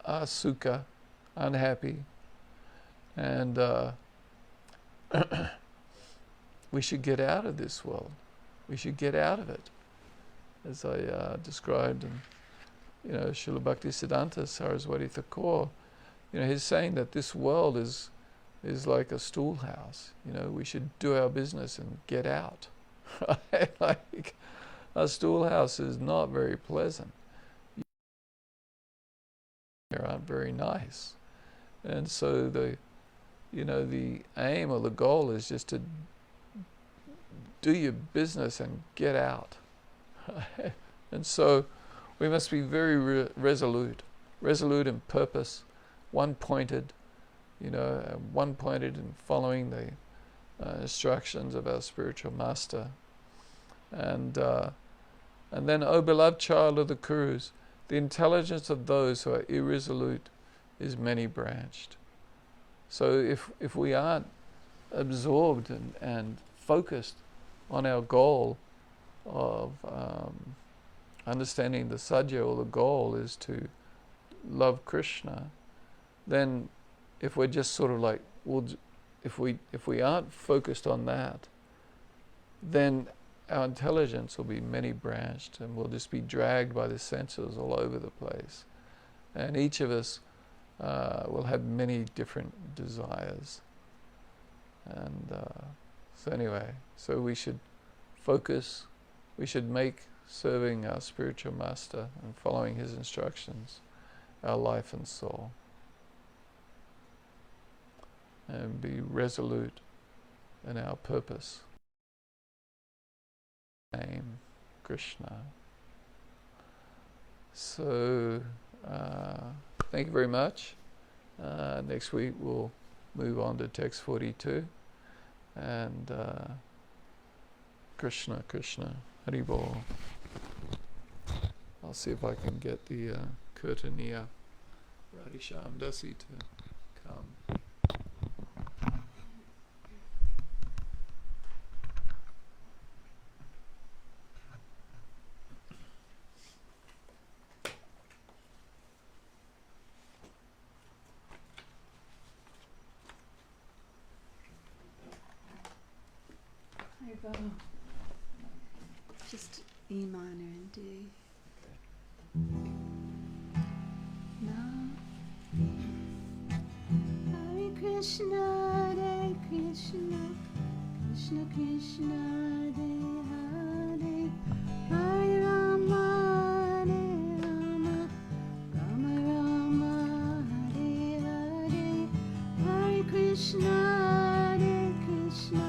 asukha, unhappy, and we should get out of this world. We should get out of it, as I described in Srila Bhaktisiddhanta Saraswati Thakur. He's saying that this world is like a stool house. We should do our business and get out. Right? Like, a stool house is not very pleasant. They aren't very nice. And so the aim or the goal is just to do your business and get out. Right? And so we must be very resolute in purpose, one-pointed, one-pointed in following the instructions of our spiritual master. And then, O beloved child of the Kurus, the intelligence of those who are irresolute is many branched. So if we aren't absorbed and focused on our goal of understanding the sadhya, or the goal is to love Krishna, then if we're just sort of like, if we aren't focused on that, then our intelligence will be many branched, and we'll just be dragged by the senses all over the place. And each of us will have many different desires. And so anyway, so we should focus, we should make serving our spiritual master and following his instructions our life and soul. And be resolute in our purpose. Name Krishna. So thank you very much. Next week we'll move on to text 42, and Krishna Krishna Hari Bol. I'll see if I can get the Kirtaniya Radhisham Dasi to come. Just E minor and D. Now, Hare Krishna, Hare Krishna, Krishna Krishna, Hare Hare, Hare Rama, Hare Rama, Rama Rama, Hare Hare, Hare Krishna, Hare Krishna.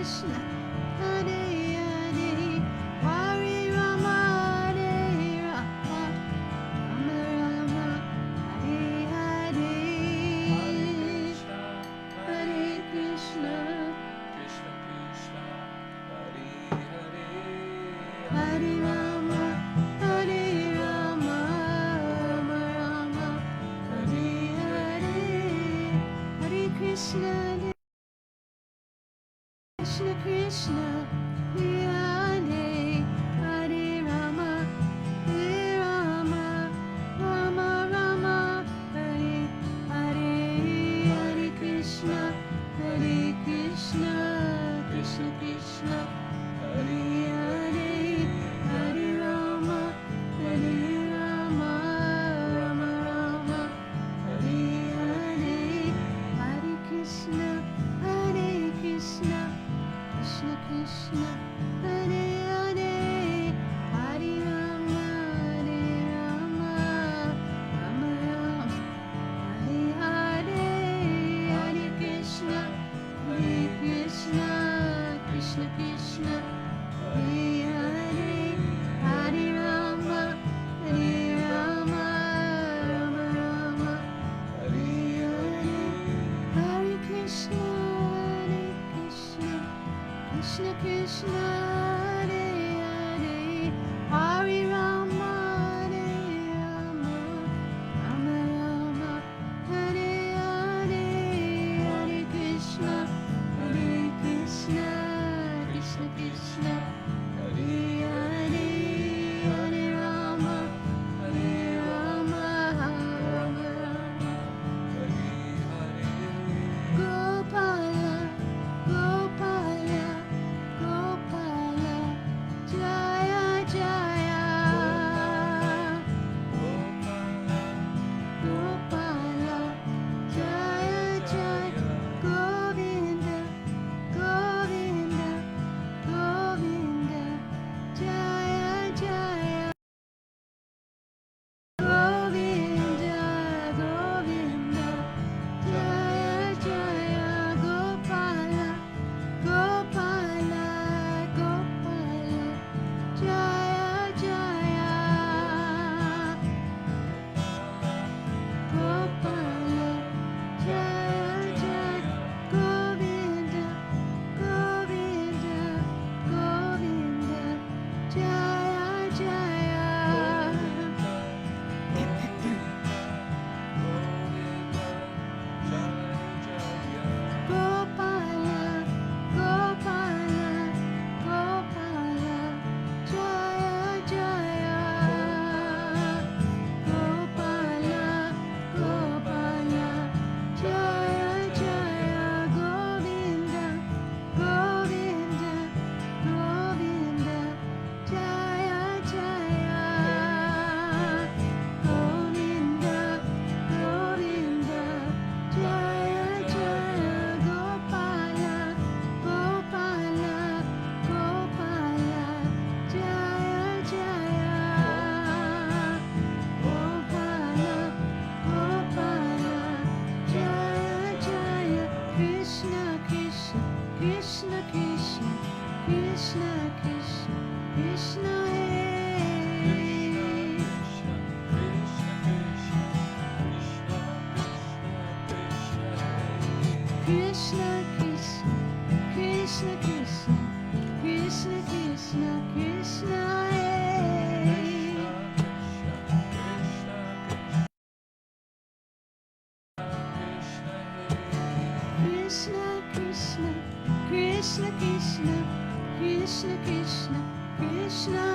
Krishna, Hare Hare, Hare Rama, Hare Rama, Rama Rama, Hare Hare, Hare Krishna, Krishna Krishna, Hare Hare, Hare Rama, Hare Rama, Rama Rama, Hare Hare, Hare Krishna, Krishna Krishna, Hare Hare, Rama, Hare Rama, Rama Rama, Hare Hare, Hare Krishna, Krishna Krishna, Hare Hare, Hare Rama, Rama Rama, Hare Hare, Hare Krishna, Krishna Krishna, Hare Hare, Hare Rama, Rama Rama, Hare Hare, Hare Krishna, Krishna Krishna, Hare Hare, Hare Rama, Rama Rama, Hare Hare, Hare Krishna, Krishna Krishna, Hare Hare, Hare Rama, Rama Rama, Hare Hare, Hare Krishna, Krishna Krishna, Hare Hare, Hare Rama, Rama Rama, Hare Hare, Gopala, Gopala, Gopala, Jaya Jaya, Gopala, Jaya Jaya, Govinda, Govinda, Govinda, Jaya Jaya, Govinda, Govinda, Jaya Jaya, Gopala, Gopala, Gopala, Jaya Jaya, Gopala, Jaya Jaya, Govinda, Govinda, Govinda, Jaya Jaya. Gopala, Gopala, Gopala, Jaya Jaya, Gopala, Gopala, Jaya Jaya, Govinda, Govinda, Govinda, Jaya Jaya, Govinda, Govinda, Jaya Jaya, Gopala, Gopala, Gopala, Jaya Jaya, Gopala, Gopala, Jaya Jaya, Krishna Krishna, Krishna Krishna, Krishna Krishna, Krishna Krishna Krishna, Krishna Krishna, Krishna Krishna, Krishna Krishna Krishna, Krishna Krishna, Krishna Krishna,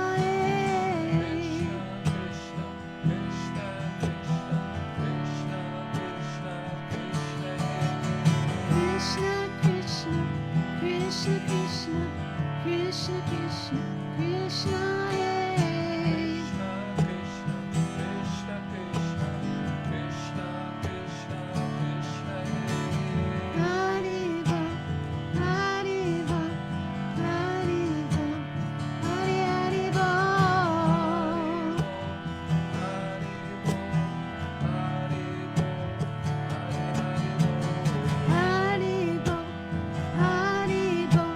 Krishna Krishna Krishna, Krishna Krishna, Krishna Krishna, Krishna Hariva, Hariva, Hariva, Hari Hariva, Hariva, Hariva,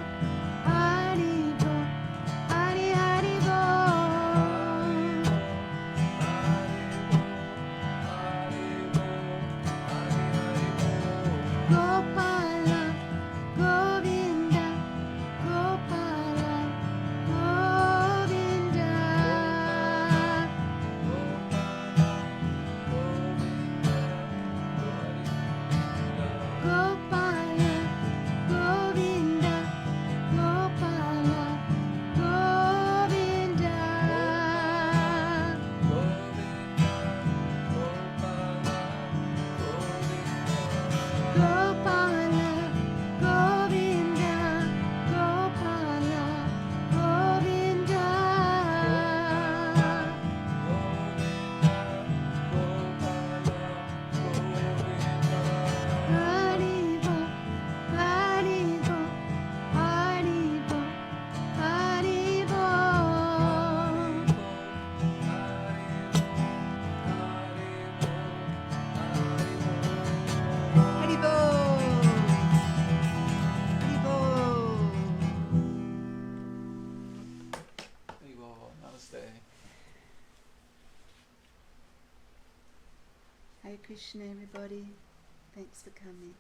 Hare Krishna, everybody. Thanks for coming.